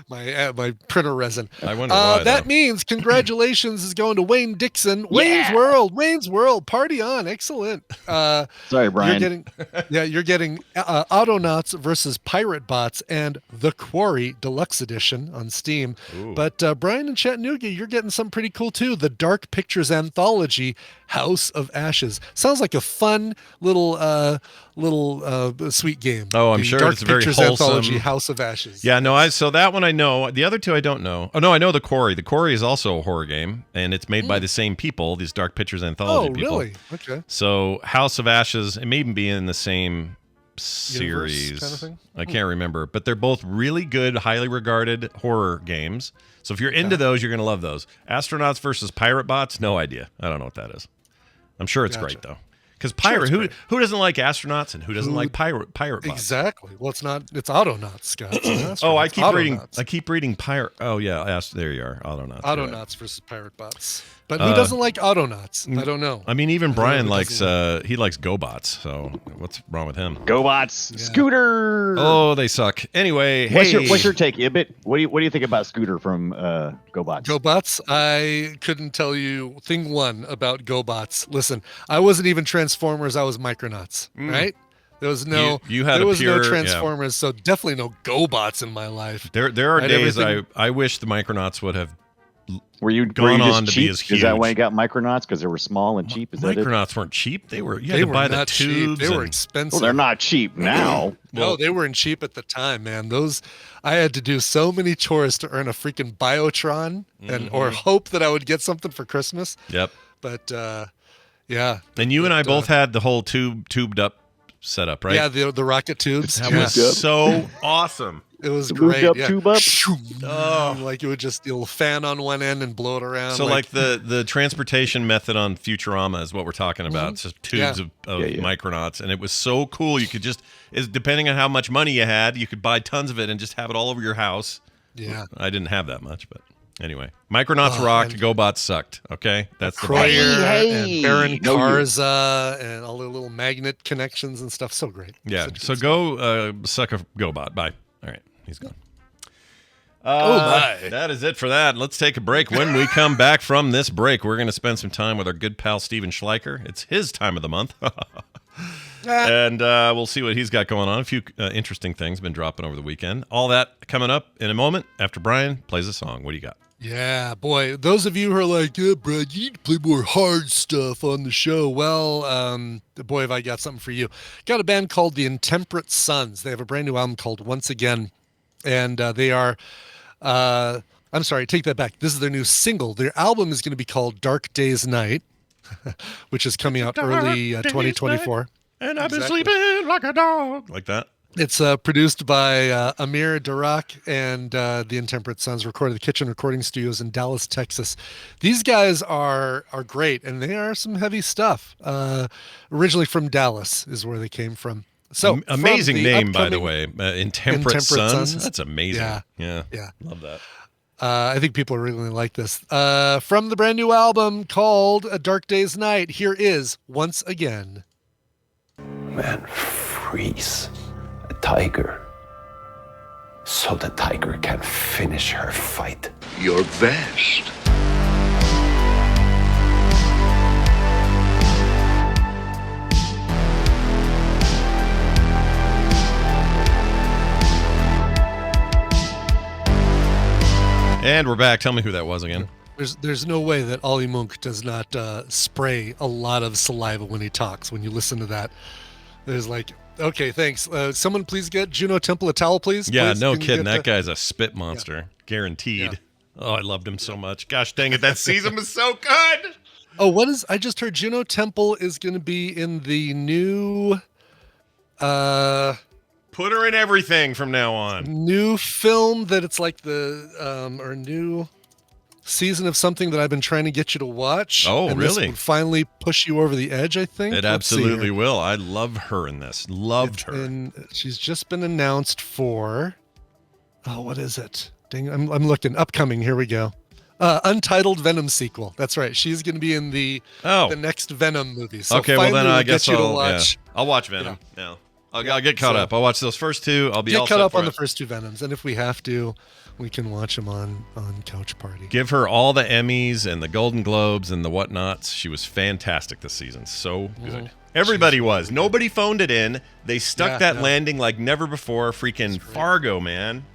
my printer resin. I wonder why. That means congratulations is going to Wayne Dixon. Wayne's World, party on. Excellent. Sorry, Brian. You're getting Autonauts versus Pirate Bots and The Quarry Deluxe Edition on Steam. Ooh. But Brian and Chattanooga, you're getting some pretty cool too. The Dark Pictures Anthology, House of Ashes. Sounds like a fun little sweet game. Oh, I'm the sure Dark it's very Pictures wholesome. Anthology, House of Ashes. Yeah, no, so that one I know. The other two I don't know. Oh no, I know The Quarry. The Quarry is also a horror game, and it's made by the same people, these Dark Pictures Anthology people. Oh, really? Okay. So House of Ashes, it may even be in the same series. Universe kind of thing? I can't remember, but they're both really good, highly regarded horror games. So if you're into those, you're going to love those. Astronauts versus Pirate Bots, no idea. I don't know what that is. I'm sure it's great though. Because who doesn't like astronauts and who doesn't like pirate bots? Exactly. Well, it's Autonauts, Scott. I keep reading pirate. Oh yeah, there you are. Autonauts versus Pirate Bots. But who doesn't like Autonauts? I don't know. I mean, even Brian likes he likes GoBots. So what's wrong with him? GoBots, Scooter. Oh, they suck. Anyway, what's your take, Ibit? What do you think about Scooter from GoBots? GoBots. I couldn't tell you thing one about GoBots. Listen, I wasn't even Transformers. I was Micronauts. Right. There was no no Transformers, so definitely no GoBots in my life. There are days I wish the Micronauts would have. Were you gone just on to cheap? be as huge? Is that why you got Micronauts? Because they were small and cheap? Micronauts weren't cheap. They were. You had to buy the tubes. They were expensive. Well, they're not cheap now. No, they weren't cheap at the time, man. I had to do so many chores to earn a freaking Biotron or hope that I would get something for Christmas. Yep. But yeah. And you and I both had the whole tubed up setup, right? Yeah, the rocket tubes. That was so awesome. It was great. Tube up. Like it would just it'll fan on one end and blow it around. So like the transportation method on Futurama is what we're talking about. It's just tubes of Micronauts, and it was so cool. You could depending on how much money you had, you could buy tons of it and just have it all over your house. Yeah, I didn't have that much, but anyway, Micronauts rocked. GoBots sucked. Okay, that's the and Baron Karza and all the little magnet connections and stuff. So great. Yeah. So go suck a GoBot. Bye. All right, he's gone. My. That is it for that. Let's take a break. When we come back from this break, we're going to spend some time with our good pal Steven Schleicher. It's his time of the month. And we'll see what he's got going on. A few interesting things been dropping over the weekend. All that coming up in a moment after Brian plays a song. What do you got? Yeah, boy. Those of you who are like, yeah, Brad, you need to play more hard stuff on the show. Well, boy, have I got something for you. Got a band called the Intemperate Sons. They have a brand new album called Once Again. And they are, I'm sorry, take that back. This is their new single. Their album is going to be called Dark Days Night, which is coming out early 2024. And I've been sleeping like a dog. Like that? It's produced by Amir Darak and the Intemperate Sons, recorded at the Kitchen Recording Studios in Dallas, Texas. These guys are great, and they are some heavy stuff. Originally from Dallas is where they came from. So amazing name, by the upcoming- way. Intemperate Sons. That's amazing. Yeah. Love that. I think people really like this. From the brand new album called A Dark Day's Night, here is Once Again. Man, freeze a tiger so the tiger can finish her fight. Your best. And we're back. Tell me who that was again. There's no way that Ollie Munk does not spray a lot of saliva when he talks. When you listen to that, there's like, okay, thanks. Someone please get Juno Temple a towel, please. Yeah, please? no Can you kidding. get That guy's a spit monster. Guaranteed. Yeah. Oh, I loved him so much. Gosh dang it. That season was so good. Oh, I just heard Juno Temple is going to be in the new Put her in everything from now on. new film that it's like the or new season of something that I've been trying to get you to watch. Oh, and this really? would finally push you over the edge, I think. It Let's see absolutely here. will. I love her in this. Loved her. And she's just been announced for. Oh, what is it? Dang, I'm looking. Upcoming. Here we go. Untitled Venom sequel. That's right. She's going to be in the next Venom movie. So okay, well then finally I we'll guess get you to I'll watch. I'll watch Venom. Yeah. I'll get caught up. I'll watch those first two. I'll be Get all caught set up for on it. the first two Venoms, and if we have to, we can watch them on Couch Party. Give her all the Emmys and the Golden Globes and the whatnots. She was fantastic this season. So good. Everybody was. Nobody phoned it in. They stuck that landing like never before. Freaking Fargo, man.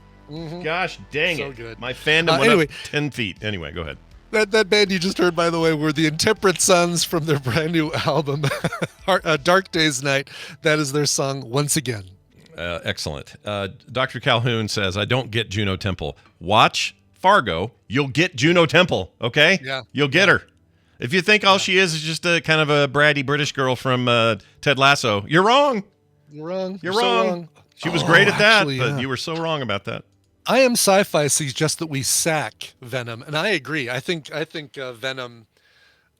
Gosh dang So it. good. My fandom went anyway. up 10 feet. Anyway, go ahead. That band you just heard, by the way, were the Intemperate Sons from their brand new album, Dark Day's Night. That is their song, Once Again. Excellent. Dr. Calhoun says, I don't get Juno Temple. Watch Fargo. You'll get Juno Temple, okay? Yeah. You'll get her. If you think all she is just a kind of a bratty British girl from Ted Lasso, you're wrong. You're wrong. You're so wrong. She was great at that, actually, but you were so wrong about that. I Am Sci-Fi suggests that we sack Venom, and I agree. I think Venom.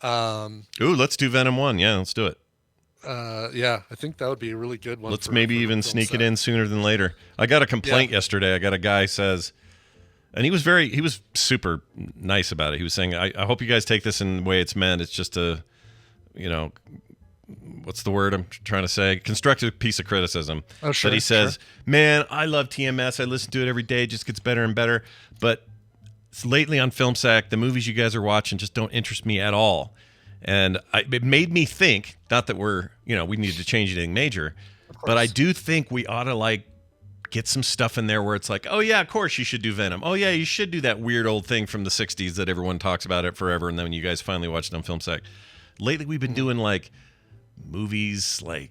Ooh, let's do Venom 1. Yeah, let's do it. Yeah, I think that would be a really good one. Let's maybe even sneak it in sooner than later. I got a complaint yesterday. I got a guy says, and he was super nice about it. He was saying, I hope you guys take this in the way it's meant. It's just a, what's the word I'm trying to say? Constructive piece of criticism. Oh, sure. But he says, man, I love TMS. I listen to it every day. It just gets better and better. But lately on FilmSack, the movies you guys are watching just don't interest me at all. And it made me think, not that we need to change anything major, but I do think we ought to get some stuff in there where it's like, oh yeah, of course you should do Venom. Oh yeah, you should do that weird old thing from the 60s that everyone talks about it forever. And then when you guys finally watched it on FilmSack, lately we've been doing movies I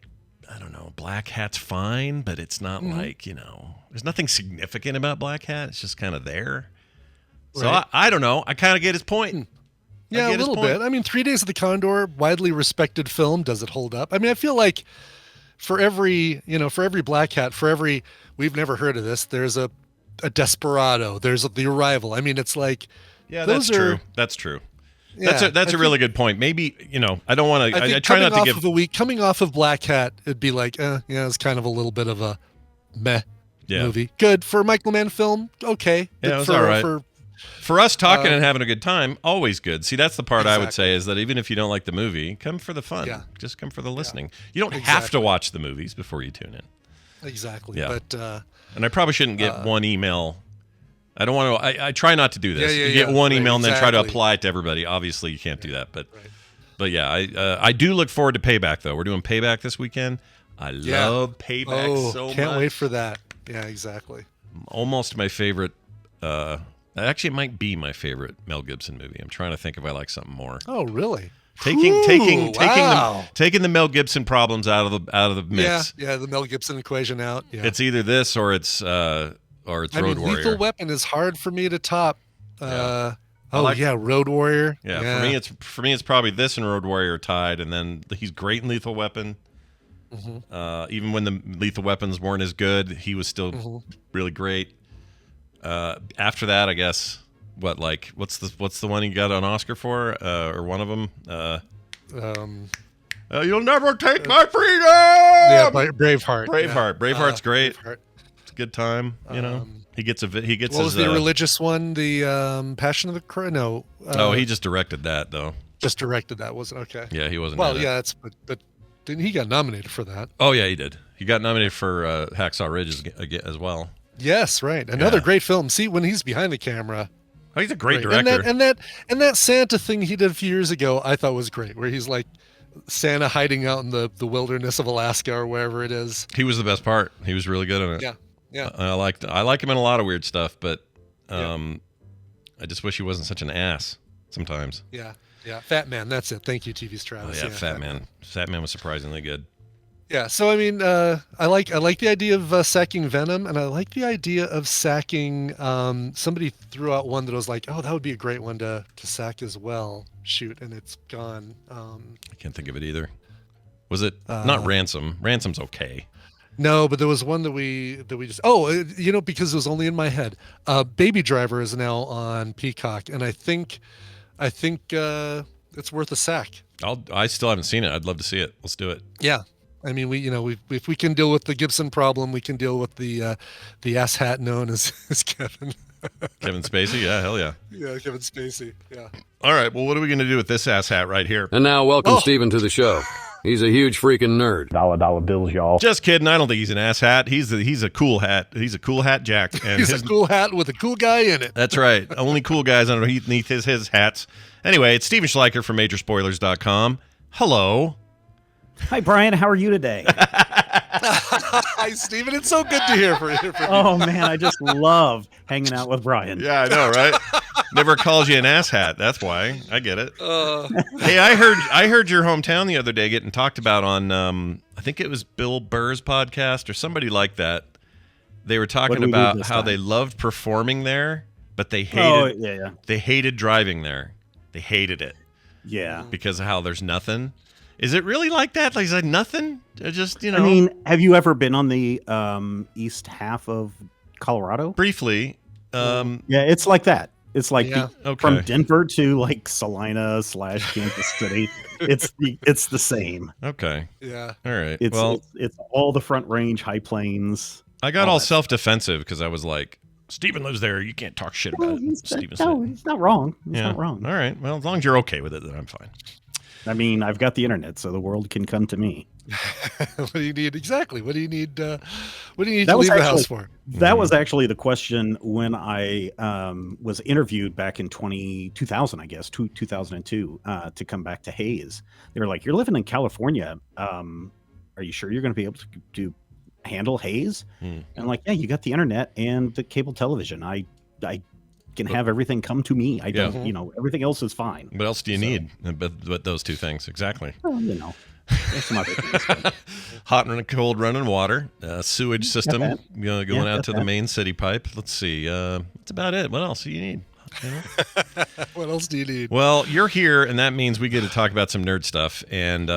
don't know, Black Hat's fine, but it's not there's nothing significant about Black Hat. It's just kind of there. So Right. I don't know. I kind of get his point. Yeah, a little bit. I mean, 3 Days of the Condor, widely respected film. Does it hold up? I mean, I feel like for every Black Hat, we've never heard of this, there's a Desperado, there's The Arrival. I mean, it's like, yeah, that's true. That's true. Yeah, that's a really good point. Maybe, I don't want to, I try coming not to off give. of a week, coming off of Black Hat, it'd be like, it's kind of a little bit of a meh movie. Good for a Michael Mann film. Okay. Yeah, it was for, all right. For us talking and having a good time, always good. See, that's the part I would say is that even if you don't like the movie, come for the fun. Yeah. Just come for the listening. You don't have to watch the movies before you tune in. Exactly. Yeah. But and I probably shouldn't get one email. I don't want to. I try not to do this. Yeah, you get one email and then try to exactly. apply it to everybody. Obviously, you can't do that. But yeah, I do look forward to Payback though. We're doing Payback this weekend. I love Payback so much. Can't wait for that. Yeah, exactly. Almost my favorite. Actually, it might be my favorite Mel Gibson movie. I'm trying to think if I like something more. Oh, really? Taking wow. the Mel Gibson problems out of the mix. Yeah, the Mel Gibson equation out. Yeah. It's either this or it's Road Warrior. Lethal Weapon is hard for me to top. Yeah. Road Warrior. Yeah, for me it's probably this and Road Warrior tied, and then he's great in Lethal Weapon. Mm-hmm. Even when the Lethal Weapons weren't as good, he was still really great. After that, I guess what's the one he got an Oscar for, or one of them? You'll never take my freedom. Yeah, Braveheart. Braveheart's great. Braveheart. It's a good time. You know, he gets What his. was the religious one? The Passion of the Christ? No. He just directed that though. Just directed that, wasn't okay. Yeah, he wasn't. Well, yeah, but didn't he got nominated for that? Oh yeah, he did. He got nominated for Hacksaw Ridge as well. Yes, right. Another great film. See, when he's behind the camera. Oh, he's a great director. And that Santa thing he did a few years ago, I thought was great, where he's like Santa hiding out in the wilderness of Alaska or wherever it is. He was the best part. He was really good in it. Yeah. I like him in a lot of weird stuff, but I just wish he wasn't such an ass sometimes. Yeah. Fat Man. That's it. Thank you, TV's Travis. Oh, yeah, Fat Man. Fat Man was surprisingly good. Yeah. So I mean, I like the idea of sacking Venom, and I like the idea of sacking. Somebody threw out one that was like, oh, that would be a great one to sack as well. Shoot, and it's gone. I can't think of it either. Was it not Ransom? Ransom's okay. No, but there was one that we just because it was only in my head. Baby Driver is now on Peacock, and I think it's worth a sack. I still haven't seen it. I'd love to see it. Let's do it. Yeah. I mean, if we can deal with the Gibson problem, we can deal with the ass hat known as Kevin. Kevin Spacey? Yeah, hell yeah. Yeah, Kevin Spacey. Yeah. All right. Well, what are we going to do with this ass hat right here? And now, welcome Steven to the show. He's a huge freaking nerd. Dollar bills, y'all. Just kidding. I don't think he's an ass hat. He's a cool hat. He's a cool hat, Jack. And he's a cool hat with a cool guy in it. That's right. Only cool guys underneath his hats. Anyway, it's Steven Schleicher from MajorSpoilers.com. Hello. Hi, Brian. How are you today? Hi, Steven. It's so good to hear from you. Oh, man. I just love hanging out with Brian. Yeah, I know, right? Never calls you an ass hat. That's why. I get it. Hey, I heard your hometown the other day getting talked about on, I think it was Bill Burr's podcast or somebody like that. They were talking about how they loved performing there, but they hated they hated driving there. They hated it. Yeah. Because of how there's nothing. Is it really like that? Like, is that nothing? Just, I mean, have you ever been on the east half of Colorado? Briefly. Yeah, it's like that. It's like from Denver to like Salina / Kansas City. It's the same. Okay. Yeah. All right. It's all the Front Range, high plains. I got all self-defensive because I was like, Steven lives there. You can't talk shit about Steven. No, he's not wrong. He's not wrong. All right. Well, as long as you're okay with it, then I'm fine. I mean, I've got the internet, so the world can come to me. What do you need exactly? What do you need? What do you need to leave the house for? That was actually the question when I was interviewed back in 2000, I guess, 2002, to come back to Hayes. They were like, "You're living in California. Are you sure you're going to be able to handle Hayes?" And I'm like, "Yeah, you got the internet and the cable television. I can have everything come to me. I don't, everything else is fine." What else do you need? But those two things, exactly. Well, there's some other things. But... Hot and cold running water, sewage system going out to the main city pipe. Let's see. That's about it. What else do you need? What else do you need? Well, you're here, and that means we get to talk about some nerd stuff. And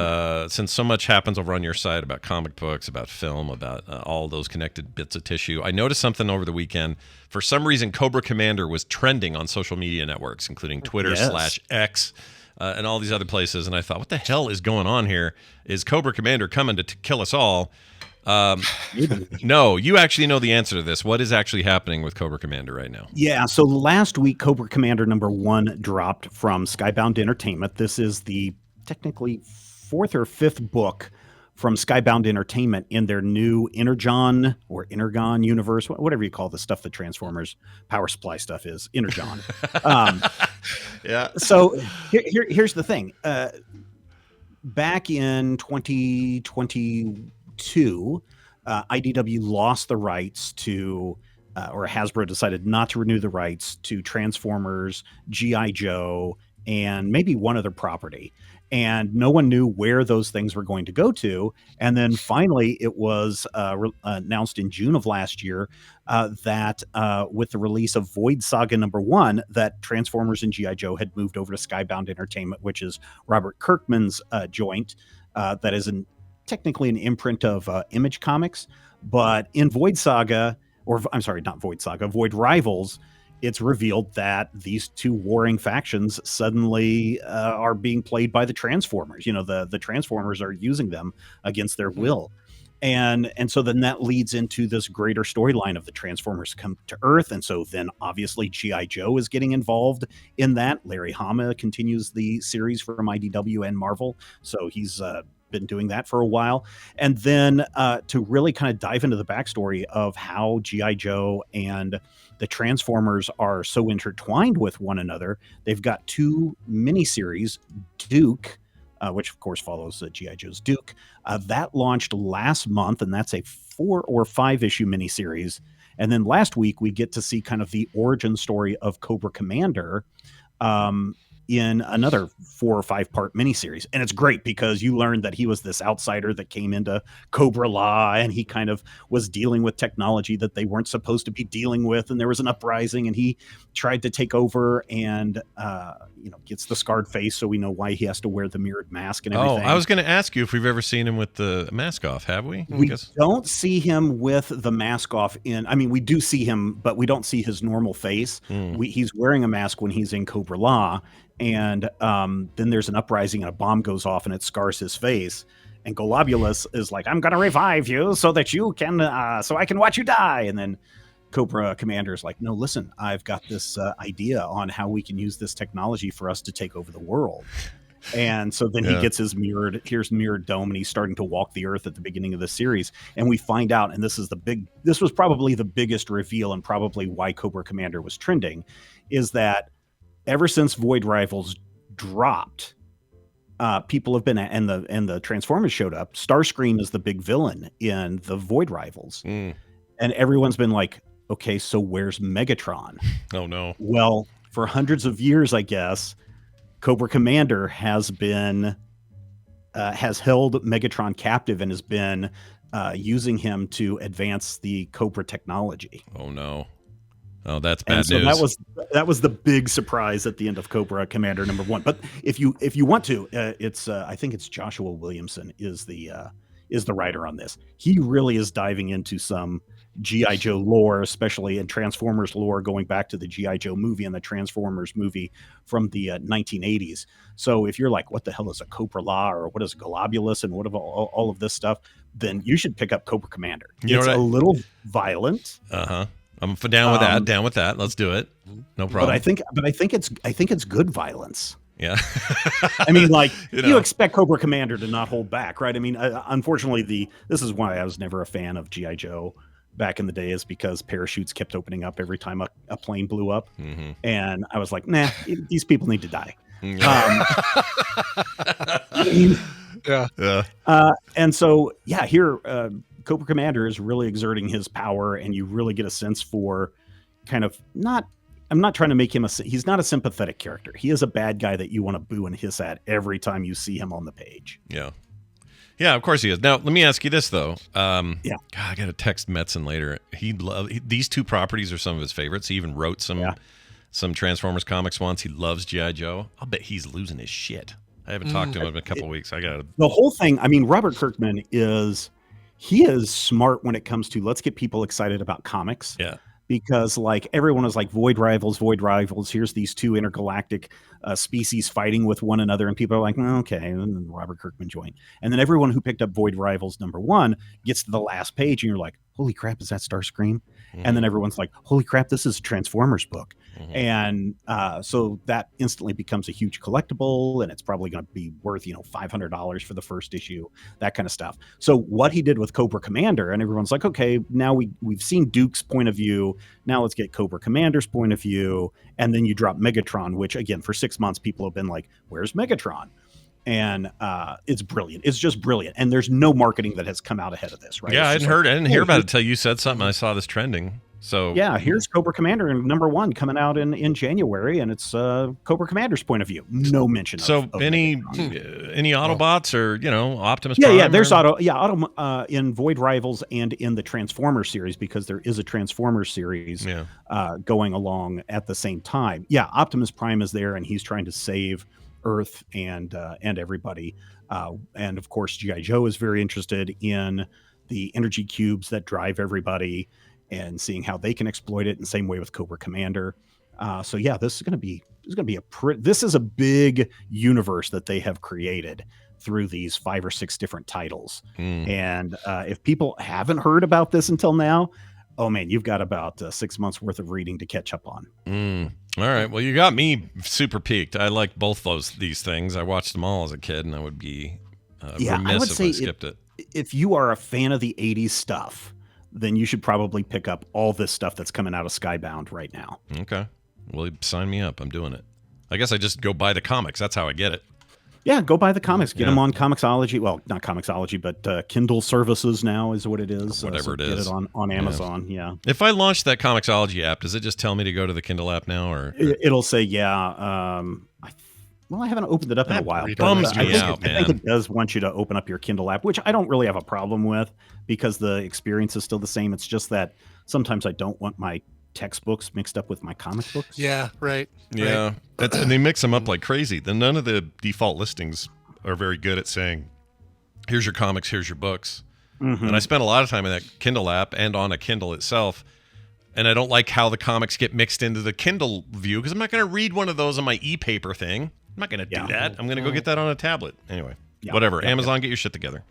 since so much happens over on your side about comic books, about film, about all those connected bits of tissue, I noticed something over the weekend. For some reason, Cobra Commander was trending on social media networks, including Twitter /X and all these other places. And I thought, what the hell is going on here? Is Cobra Commander coming to kill us all? No, you actually know the answer to this. What is actually happening with Cobra Commander right now? Yeah, so last week, Cobra Commander #1 dropped from Skybound Entertainment. This is the technically 4th or 5th book from Skybound Entertainment in their new Energon universe, whatever you call the stuff that Transformers power supply stuff is, Energon. Yeah. So here's the thing. Back in 2022, IDW lost the rights to, or Hasbro decided not to renew the rights to Transformers, G.I. Joe, and maybe one other property. And no one knew where those things were going to go to. And then finally, it was announced in June of last year that with the release of Void Saga #1, that Transformers and G.I. Joe had moved over to Skybound Entertainment, which is Robert Kirkman's joint. That is technically an imprint of Image Comics. But in Void Saga, or I'm sorry, not Void Saga, Void Rivals, it's revealed that these two warring factions suddenly are being played by the Transformers. The Transformers are using them against their will. And so then that leads into this greater storyline of the Transformers come to Earth. And so then obviously G.I. Joe is getting involved in that. Larry Hama continues the series from IDW and Marvel. So he's been doing that for a while. And then to really kind of dive into the backstory of how G.I. Joe and the Transformers are so intertwined with one another, they've got two miniseries, Duke, which of course follows G.I. Joe's Duke. That launched last month, and that's a 4 or 5 issue miniseries. And then last week, we get to see kind of the origin story of Cobra Commander in another 4 or 5 part miniseries. And it's great because you learn that he was this outsider that came into Cobra Law, and he kind of was dealing with technology that they weren't supposed to be dealing with. And there was an uprising, and he tried to take over and, gets the scarred face. So we know why he has to wear the mirrored mask and everything. Oh, I was going to ask you if we've ever seen him with the mask off. Have we? We don't see him with the mask off we do see him, but we don't see his normal face. He's wearing a mask when he's in Cobra Law. And then there's an uprising and a bomb goes off and it scars his face. And Globulus is like, I'm going to revive you so that you can, so I can watch you die. And then Cobra Commander is like, no, listen, I've got this idea on how we can use this technology for us to take over the world. And so then he gets his mirrored dome, and he's starting to walk the earth at the beginning of the series. And we find out, and this was probably the biggest reveal and probably why Cobra Commander was trending, is that ever since Void Rivals dropped, people have been, and the Transformers showed up. Starscream is the big villain in the Void Rivals. And everyone's been like, okay, so where's Megatron? Oh no. Well, for hundreds of years, I guess, Cobra Commander has held Megatron captive and has been using him to advance the Cobra technology. Oh no. Oh, that's bad so news. That was the big surprise at the end of Cobra Commander #1. But if you want to, it's I think it's Joshua Williamson is the writer on this. He really is diving into some G.I. Joe lore, especially in Transformers lore, going back to the G.I. Joe movie and the Transformers movie from the 1980s. So if you're like, what the hell is a Cobra Law, or what is Globulus, and what of all of this stuff, then you should pick up Cobra Commander. It's a little violent. I'm down with that. Let's do it. No problem. But I think it's good violence. Yeah. I mean, like, you expect Cobra Commander to not hold back, right? I mean, unfortunately, this is why I was never a fan of G.I. Joe back in the day, is because parachutes kept opening up every time a plane blew up. And I was like, nah, these people need to die. And so, here, Cobra Commander is really exerting his power, and you really get a sense for kind of I'm not trying to make him he's not a sympathetic character. He is a bad guy that you want to boo and hiss at every time you see him on the page. Yeah. Yeah, of course he is. Now, let me ask you this, though. God, I got to text Metzen later. These two properties are some of his favorites. He even wrote some Transformers comics once. He loves G.I. Joe. I'll bet he's losing his shit. I haven't talked to him in a couple of weeks. The whole thing, I mean, Robert Kirkman is smart when it comes to let's get people excited about comics. Yeah. Because like everyone was like Void Rivals. Here's these two intergalactic species fighting with one another, and people are like, okay, and then Robert Kirkman joined. And then everyone who picked up Void Rivals #1 gets to the last page, and you're like, holy crap, is that Starscream? And then everyone's like, holy crap, this is a Transformers book. And so that instantly becomes a huge collectible, and it's probably going to be worth, $500 for the first issue, that kind of stuff. So what he did with Cobra Commander, and everyone's like, okay, now we've seen Duke's point of view. Now let's get Cobra Commander's point of view. And then you drop Megatron, which again, for 6 months, people have been like, where's Megatron? And it's brilliant. It's just brilliant. And there's no marketing that has come out ahead of this, right? Yeah, I didn't hear about it until you said something. I saw this trending. So yeah, here's Cobra Commander #1 coming out in January, and it's Cobra Commander's point of view. No mention. So of any Autobots or Optimus? Yeah, Prime yeah. There's Auto in Void Rivals and in the Transformers series, because there is a Transformers series going along at the same time. Yeah, Optimus Prime is there, and he's trying to save Earth and everybody. And of course, G.I. Joe is very interested in the energy cubes that drive everybody. and seeing how they can exploit it. And same way with Cobra Commander. So yeah, this is going to be this is a big universe that they have created through these 5 or 6 different titles. And if people haven't heard about this until now, oh man, you've got about 6 months worth of reading to catch up on. All right. Well, you got me super peaked. I like both these things. I watched them all as a kid, and I would be remiss if I skipped it. If you are a fan of the 80s stuff, then you should probably pick up all this stuff that's coming out of Skybound right now. Okay. Well, sign me up. I'm doing it. I guess I just go buy the comics. That's how I get it. Yeah, go buy the comics. Get them on Comixology. Well, not Comixology, but Kindle services now is what it is. Whatever it is. Get it on Amazon, yeah. If I launch that Comixology app, does it just tell me to go to the Kindle app now? Or it'll say, yeah. I haven't opened it up in a while. Bums me out, man. I think it does want you to open up your Kindle app, which I don't really have a problem with because the experience is still the same. It's just that sometimes I don't want my textbooks mixed up with my comic books. Yeah, right. Yeah, right. And they mix them up like crazy. Then none of the default listings are very good at saying, here's your comics, here's your books. And I spent a lot of time in that Kindle app and on a Kindle itself. And I don't like how the comics get mixed into the Kindle view because I'm not going to read one of those on my e-paper thing. I'm not going to do that. I'm going to go get that on a tablet. Anyway, whatever. Amazon, get your shit together.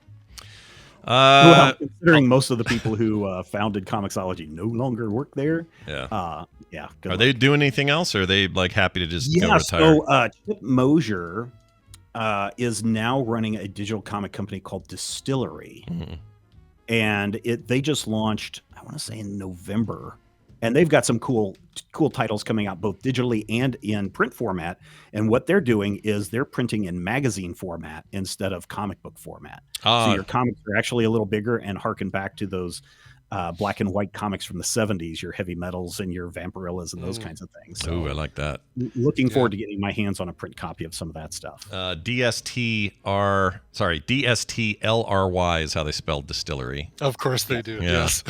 Well, considering most of the people who founded Comixology no longer work there. Yeah. Are they doing anything else, or are they like happy to just go retire? So Chip Mosier is now running a digital comic company called Distillery, and they just launched, I want to say in November, and they've got some cool titles coming out both digitally and in print format. And what they're doing is they're printing in magazine format instead of comic book format. So your comics are actually a little bigger and harken back to those black and white comics from the 70s, your Heavy Metals and your Vampirillas and those kinds of things. So ooh, I like that. Looking forward to getting my hands on a print copy of some of that stuff. DSTLRY is how they spelled Distillery. Of course they do. Yeah. Yes.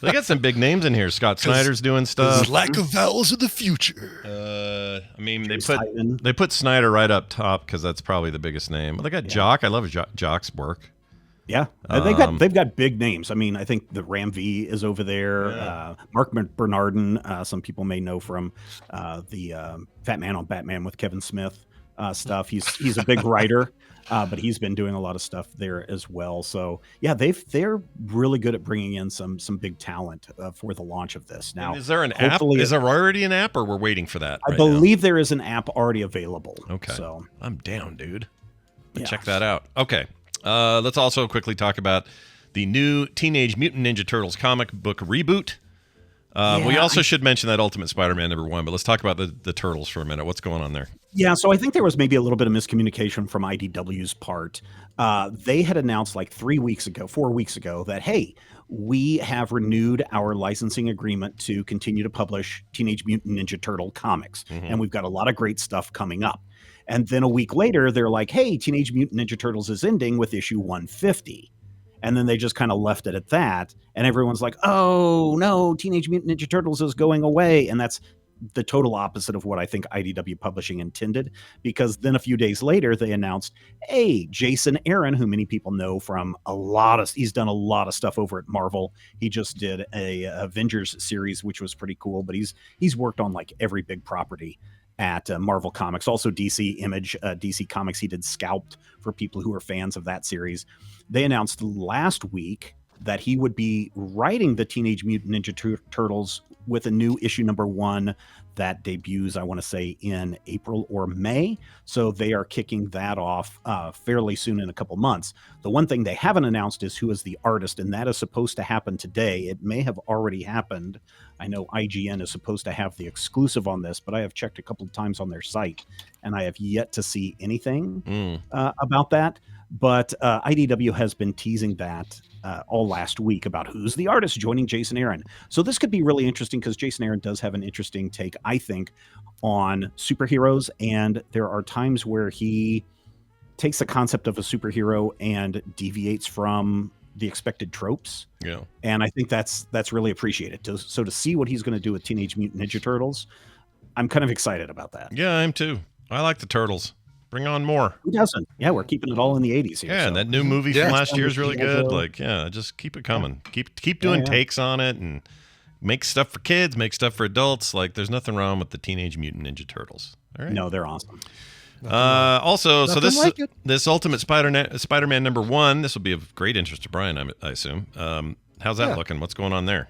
They got some big names in here. Scott Snyder's doing stuff. Lack of vowels in the future. I mean, they put Snyder right up top because that's probably the biggest name. They got Jock. I love Jock's work. Yeah, they've got big names. I mean, I think the Ram V is over there. Yeah. Mark Bernardin, some people may know from the Fat Man on Batman with Kevin Smith stuff. He's a big writer, but he's been doing a lot of stuff there as well. So yeah, they're really good at bringing in some big talent for the launch of this. Now, and is there an app? Is there already an app, or we're waiting for that? I believe there is an app already available. Okay, so I'm down, dude. Check that out. Okay. Let's also quickly talk about the new Teenage Mutant Ninja Turtles comic book reboot. We also should mention that Ultimate Spider-Man #1, but let's talk about the Turtles for a minute. What's going on there? Yeah, so I think there was maybe a little bit of miscommunication from IDW's part. They had announced like 4 weeks ago that, hey, we have renewed our licensing agreement to continue to publish Teenage Mutant Ninja Turtle comics, and we've got a lot of great stuff coming up. And then a week later, they're like, hey, Teenage Mutant Ninja Turtles is ending with issue 150. And then they just kind of left it at that. And everyone's like, oh, no, Teenage Mutant Ninja Turtles is going away. And that's the total opposite of what I think IDW Publishing intended. Because then a few days later, they announced, hey, Jason Aaron, who many people know from he's done a lot of stuff over at Marvel. He just did a Avengers series, which was pretty cool. But he's worked on like every big property at Marvel Comics, also DC Image, DC Comics. He did Scalped for people who are fans of that series. They announced last week that he would be writing the Teenage Mutant Ninja Turtles with a new issue #1 that debuts, I want to say, in April or May. So they are kicking that off fairly soon in a couple months. The one thing they haven't announced is who is the artist, and that is supposed to happen today. It may have already happened. I know IGN is supposed to have the exclusive on this, but I have checked a couple of times on their site, and I have yet to see anything about that. But IDW has been teasing that all last week about who's the artist joining Jason Aaron. So this could be really interesting because Jason Aaron does have an interesting take, I think, on superheroes. And there are times where he takes the concept of a superhero and deviates from the expected tropes. Yeah. And I think that's really appreciated. So to see what he's going to do with Teenage Mutant Ninja Turtles, I'm kind of excited about that. Yeah, I am too. I like the Turtles. Bring on more. Who doesn't? Yeah, we're keeping it all in the 80s here. Yeah, and that new movie from last year is really good. Like, yeah, just keep it coming. Keep doing takes on it, and make stuff for kids, make stuff for adults. Like, there's nothing wrong with the Teenage Mutant Ninja Turtles. All right. No, they're awesome. Also, so Nothing like it. this Ultimate Spider-Man #1, this will be of great interest to Brian, I assume. How's that looking? What's going on there?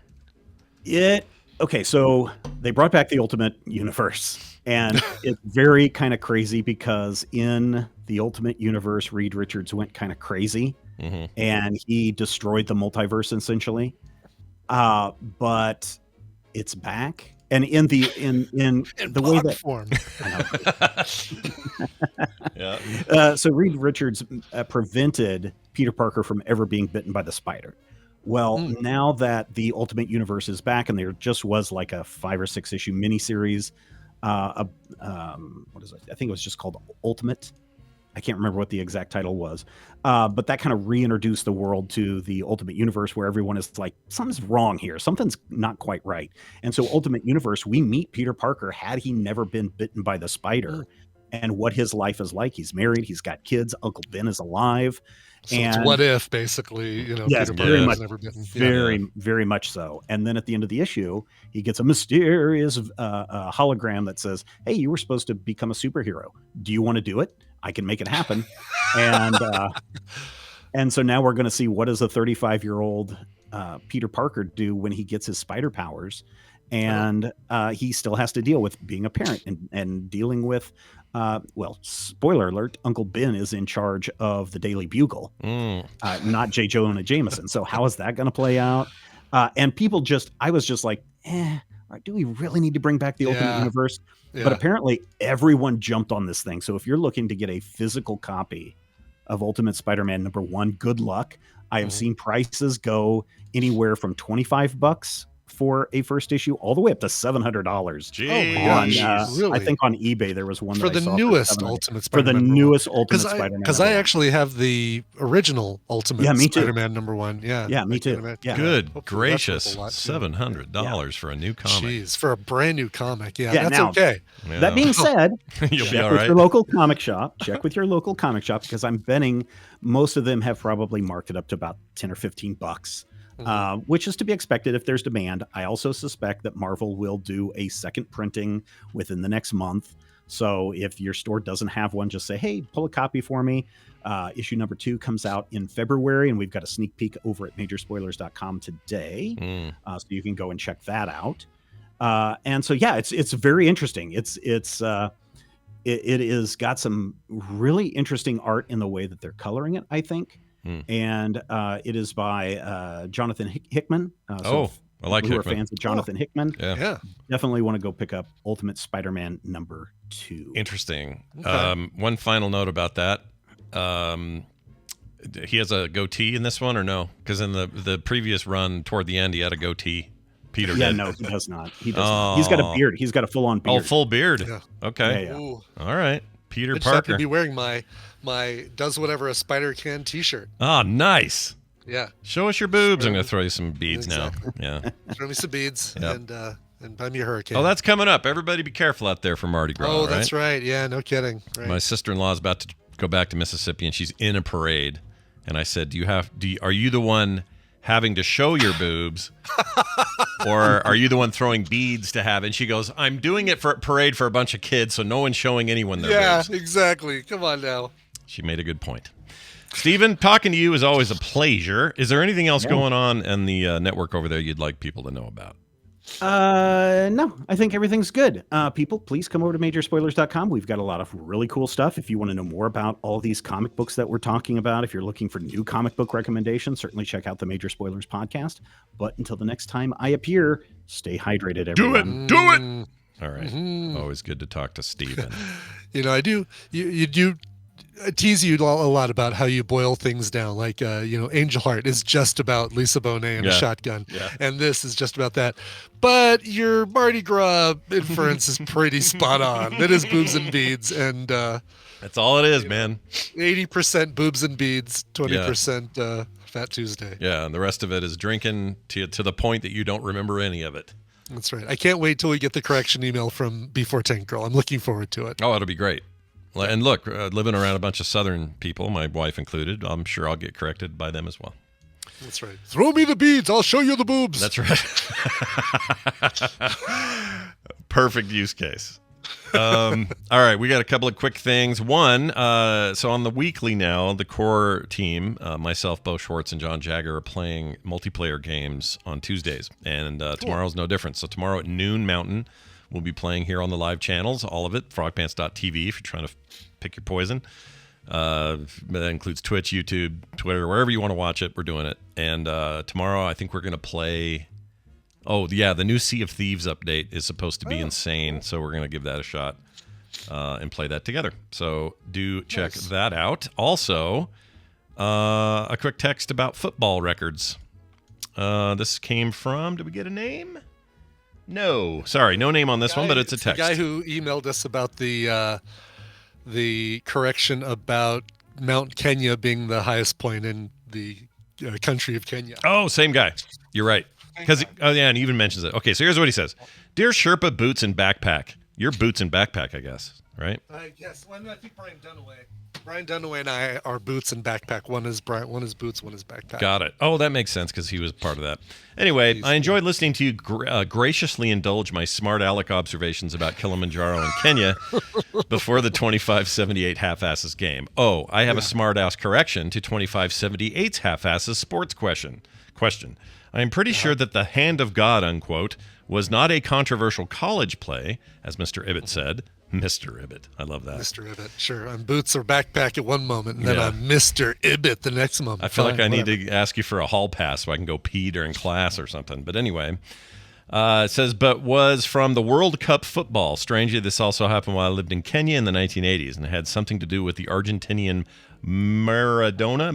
Okay, so they brought back the Ultimate Universe, and it's very kind of crazy because in the Ultimate Universe, Reed Richards went kind of crazy, and he destroyed the multiverse essentially. But it's back, and in the way that form. So Reed Richards prevented Peter Parker from ever being bitten by the spider. Well, now that the Ultimate Universe is back, and there just was like a 5 or 6 issue miniseries, what is it? I think it was just called Ultimate. I can't remember what the exact title was, but that kind of reintroduced the world to the Ultimate Universe, where everyone is like, something's wrong here. Something's not quite right. And so Ultimate Universe, we meet Peter Parker had he never been bitten by the spider, and what his life is like. He's married. He's got kids. Uncle Ben is alive. So and it's what if, basically, yes, Peter very Parker much, has never bitten. very much so. And then at the end of the issue, he gets a mysterious hologram that says, "Hey, you were supposed to become a superhero. Do you want to do it? I can make it happen." And so now we're going to see, what does a 35-year-old Peter Parker do when he gets his spider powers, and he still has to deal with being a parent and dealing with. Well, spoiler alert, Uncle Ben is in charge of the Daily Bugle, not J. Jonah Jameson. So how is that going to play out? And people I was just like, do we really need to bring back the Ultimate Universe? Yeah. But apparently everyone jumped on this thing. So if you're looking to get a physical copy of Ultimate Spider-Man #1, good luck. I have seen prices go anywhere from $25 for a first issue all the way up to $700. Really? I think on eBay there was one for the newest Ultimate Spider-Man. For the newest Ultimate Spider-Man. Because I actually have the original Ultimate Spider-Man #1. Yeah, me too. Yeah. Good gracious, $700 for a new comic. Jeez, for a brand new comic. That's okay. Yeah. That being said, you'll be check all with right. your local comic shop. Check with your local comic shop, because I'm betting most of them have probably marked it up to about $10 or $15. Which is to be expected if there's demand. I also suspect that Marvel will do a second printing within the next month. So if your store doesn't have one, just say, hey, pull a copy for me. Issue #2 comes out in February, and we've got a sneak peek over at majorspoilers.com today. So you can go and check that out. And so, it's very interesting. It is got some really interesting art in the way that they're coloring it, I think. And it is by Jonathan Hickman. I like who Hickman. Are fans of Jonathan Hickman. Yeah. Definitely want to go pick up Ultimate Spider-Man #2. Interesting. Okay. One final note about that. He has a goatee in this one, or no? Because in the previous run, toward the end, he had a goatee. Peter did. No, he does not. He does not. He's got a beard. He's got a full-on beard. Oh, full beard. Yeah. Okay. Yeah. All right. Peter I just happen Parker. to be wearing my does whatever a spider can t-shirt. Oh, nice. Yeah. Show us your boobs. I'm going to throw you some beads Exactly. now. Yeah. Throw me some beads and buy me a hurricane. Oh, that's coming up. Everybody be careful out there for Mardi Gras. Oh, that's right. Yeah, no kidding. Right. My sister-in-law is about to go back to Mississippi, and she's in a parade. And I said, are you the one having to show your boobs, or are you the one throwing beads to have? And she goes, I'm doing it for a parade for a bunch of kids, so no one's showing anyone their boobs. Yeah, exactly. Come on now. She made a good point. Stephen, talking to you is always a pleasure. Is there anything else going on in the network over there you'd like people to know about? No, I think everything's good. People, please come over to majorspoilers.com. We've got a lot of really cool stuff. If you want to know more about all these comic books that we're talking about, if you're looking for new comic book recommendations, certainly check out the Major Spoilers podcast. But until the next time I appear, stay hydrated, everyone. Do it. All right. Always good to talk to Stephen. I do. You do. I tease you a lot about how you boil things down. Like, Angel Heart is just about Lisa Bonet and a shotgun. Yeah. And this is just about that. But your Mardi Gras inference is pretty spot on. It is boobs and beads. And that's all it is, man. 80% boobs and beads, 20% Fat Tuesday. Yeah, and the rest of it is drinking to the point that you don't remember any of it. That's right. I can't wait till we get the correction email from Before Tank Girl. I'm looking forward to it. Oh, it'll be great. And look, living around a bunch of Southern people, my wife included, I'm sure I'll get corrected by them as well. That's right. Throw me the beads. I'll show you the boobs. That's right. Perfect use case. All right, we got a couple of quick things. One, so on the weekly now, the core team, myself, Bo Schwartz, and John Jagger are playing multiplayer games on Tuesdays, and tomorrow's no different. So tomorrow at noon Mountain, we'll be playing here on the live channels, all of it, frogpants.tv if you're trying to pick your poison. That includes Twitch, YouTube, Twitter, wherever you want to watch it, we're doing it. And tomorrow I think we're going to play... Oh, yeah, the new Sea of Thieves update is supposed to be insane, so we're going to give that a shot and play that together. So do check that out. Also, a quick text about football records. This came from, did we get a name? No. Sorry, no name on this one, but it's a text. The guy who emailed us about the correction about Mount Kenya being the highest point in the country of Kenya. Oh, same guy. You're right. Because and he even mentions it. Okay, so here's what he says: "Dear Sherpa, boots and backpack. Your boots and backpack, I guess, right?" Yes. Well, I think Brian Dunaway and I are boots and backpack. One is boots, one is backpack. Got it. Oh, that makes sense because he was part of that. Anyway, I enjoyed listening to you graciously indulge my smart aleck observations about Kilimanjaro and Kenya before the 2578 half-asses game. Oh, I have a smart-ass correction to 2578's half-asses sports question. I am pretty sure that the Hand of God, unquote, was not a controversial college play, as Mr. Ibbott said. Mr. Ibbott. I love that. Mr. Ibbott, sure. I'm boots or backpack at one moment, and then I'm Mr. Ibbott the next moment. I feel like I need to ask you for a hall pass so I can go pee during class or something. But anyway, it says, but was from the World Cup football. Strangely, this also happened while I lived in Kenya in the 1980s, and it had something to do with the Argentinian Maradona?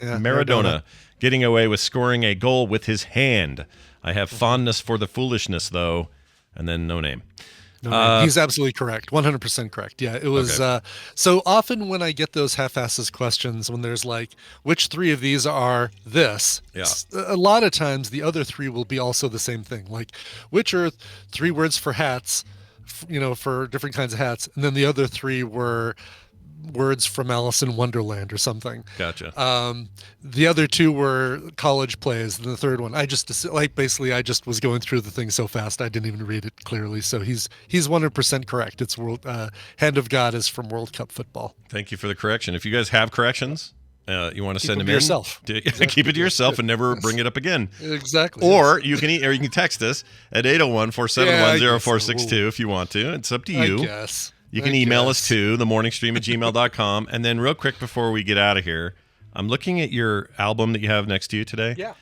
Yeah, Maradona. Getting away with scoring a goal with his hand. I have fondness for the foolishness, though, and then no name. He's absolutely correct. 100% correct. Yeah, it was. Okay. So often when I get those half-asses questions, when there's like, which three of these are this? Yeah. A lot of times the other three will be also the same thing. Like, which are three words for hats, for different kinds of hats, and then the other three were words from Alice in Wonderland or something. Gotcha. The other two were college plays, and the third one, I just was going through the thing so fast I didn't even read it clearly. So he's 100% correct. It's Hand of God is from World Cup football. Thank you for the correction. If you guys have corrections, you want to send them to in yourself. Keep it to yourself and never bring it up again. Exactly. Or you can text us at 801-471-0462 if you want to. It's up to you. I guess. You can email us too, themorningstream@gmail.com. And then real quick before we get out of here, I'm looking at your album that you have next to you today. Yeah.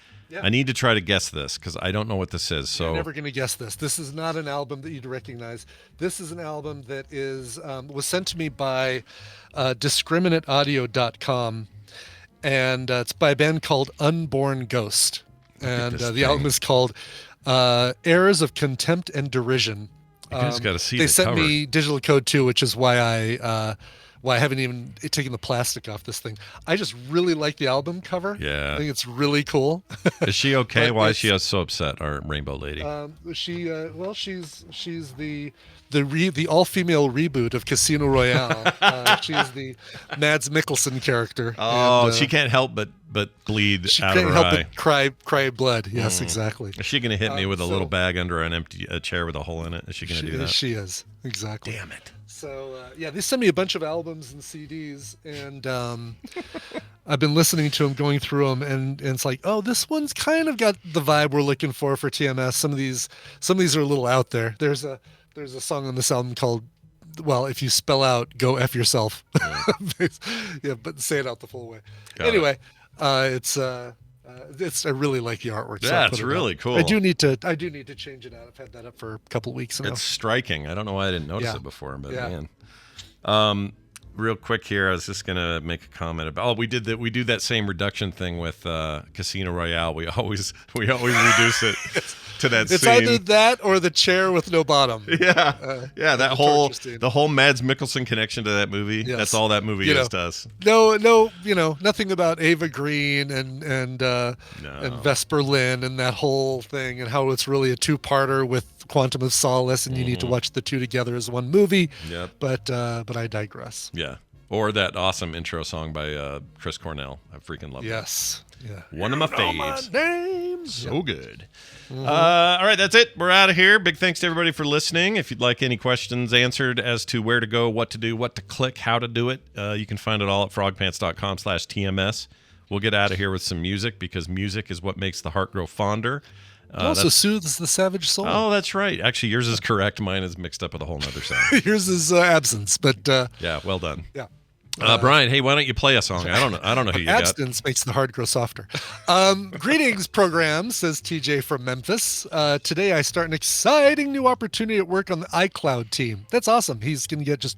I need to try to guess this because I don't know what this is. So You're never going to guess this. This is not an album that you'd recognize. This is an album that was sent to me by discriminateaudio.com, and it's by a band called Unborn Ghost. And the album is called Airs of Contempt and Derision. You guys got to see they the sent cover. me digital code too, which is why I haven't even taken the plastic off this thing. I just really like the album cover. Yeah, I think it's really cool. Is she okay? Why is she so upset? Our rainbow lady. She's the all-female reboot of Casino Royale. She's the Mads Mikkelsen character. Oh, and, she can't help but bleed she out can't of her help eye. but cry blood. Yes, exactly. Is she going to hit me with a little bag under an empty chair with a hole in it? Is she going to do that? She is, exactly. Damn it. So, they sent me a bunch of albums and CDs, and I've been listening to them, going through them, and it's like, oh, this one's kind of got the vibe we're looking for TMS. Some of these are a little out there. There's a song on this album called, well, if you spell out "Go F Yourself," yeah, but say it out the full way. Anyway, it's I really like the artwork. Yeah, it's really cool. I do need to change it out. I've had that up for a couple of weeks now. It's striking. I don't know why I didn't notice it before, but man. Real quick here, I was just gonna make a comment about. We do that same reduction thing with Casino Royale. We always reduce it to that. It's scene. either that or the chair with no bottom. Yeah, that the whole Mads Mikkelsen connection to that movie. Yes. That's all that movie is to us. No, nothing about Ava Green and Vesper Lynn and that whole thing, and how it's really a two-parter with Quantum of Solace, and you need to watch the two together as one movie. Yep. But I digress. Yeah. Or that awesome intro song by Chris Cornell. I freaking love Yes. Yeah. One of my faves. So good. Mm-hmm. All right, that's it. We're out of here. Big thanks to everybody for listening. If you'd like any questions answered as to where to go, what to do, what to click, how to do it, you can find it all at frogpants.com/TMS. We'll get out of here with some music because music is what makes the heart grow fonder. It also soothes the savage soul. Oh, that's right. Actually, yours is correct. Mine is mixed up with a whole nother sound. Yours is absence, but yeah, well done. Yeah. Brian, hey, why don't you play a song? I don't know who you Abstinence makes the heart grow softer. Greetings, program, says TJ from Memphis. Today I start an exciting new opportunity at work on the iCloud team. That's awesome. He's going to get just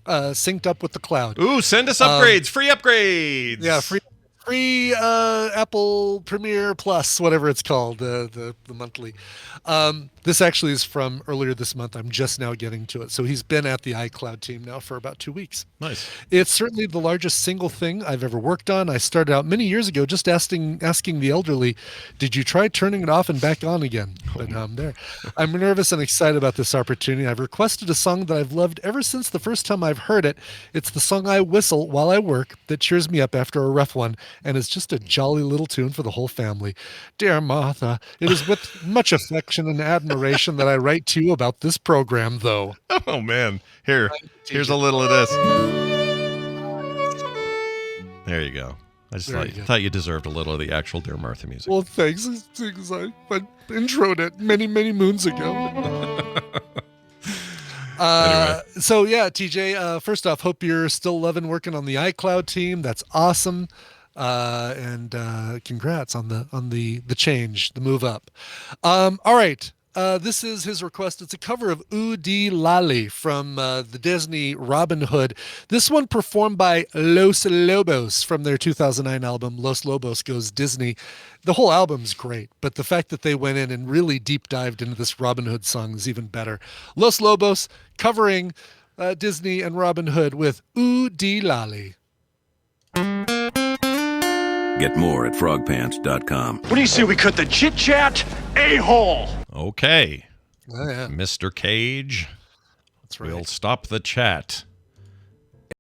synced up with the cloud. Ooh, send us upgrades, free upgrades. Yeah, free Apple Premiere Plus, whatever it's called, the monthly. This actually is from earlier this month. I'm just now getting to it. So he's been at the iCloud team now for about 2 weeks. Nice. It's certainly the largest single thing I've ever worked on. I started out many years ago just asking the elderly, did you try turning it off and back on again? But now I'm there. I'm nervous and excited about this opportunity. I've requested a song that I've loved ever since the first time I've heard it. It's the song I whistle while I work that cheers me up after a rough one, and it's just a jolly little tune for the whole family. Dear Martha, it is with much affection and admiration that I write to you about this program, though. Oh, man. Here's a little of this. There you go. I just thought you deserved a little of the actual Dear Martha music. Well, thanks. I introed it many, many moons ago. Anyway. So, yeah, TJ, first off, hope you're still loving working on the iCloud team. That's awesome. And congrats on the change, the move up. All right. This is his request. It's a cover of Ooh Dee Lally from the Disney Robin Hood. This one performed by Los Lobos from their 2009 album Los Lobos Goes Disney. The whole album's great, but the fact that they went in and really deep dived into this Robin Hood song is even better. Los Lobos covering Disney and Robin Hood with Ooh Dee Lally. Get more at frogpants.com. What do you say we cut the chit-chat a-hole? Okay. Oh, yeah. Mr. Cage. That's right. We'll stop the chat.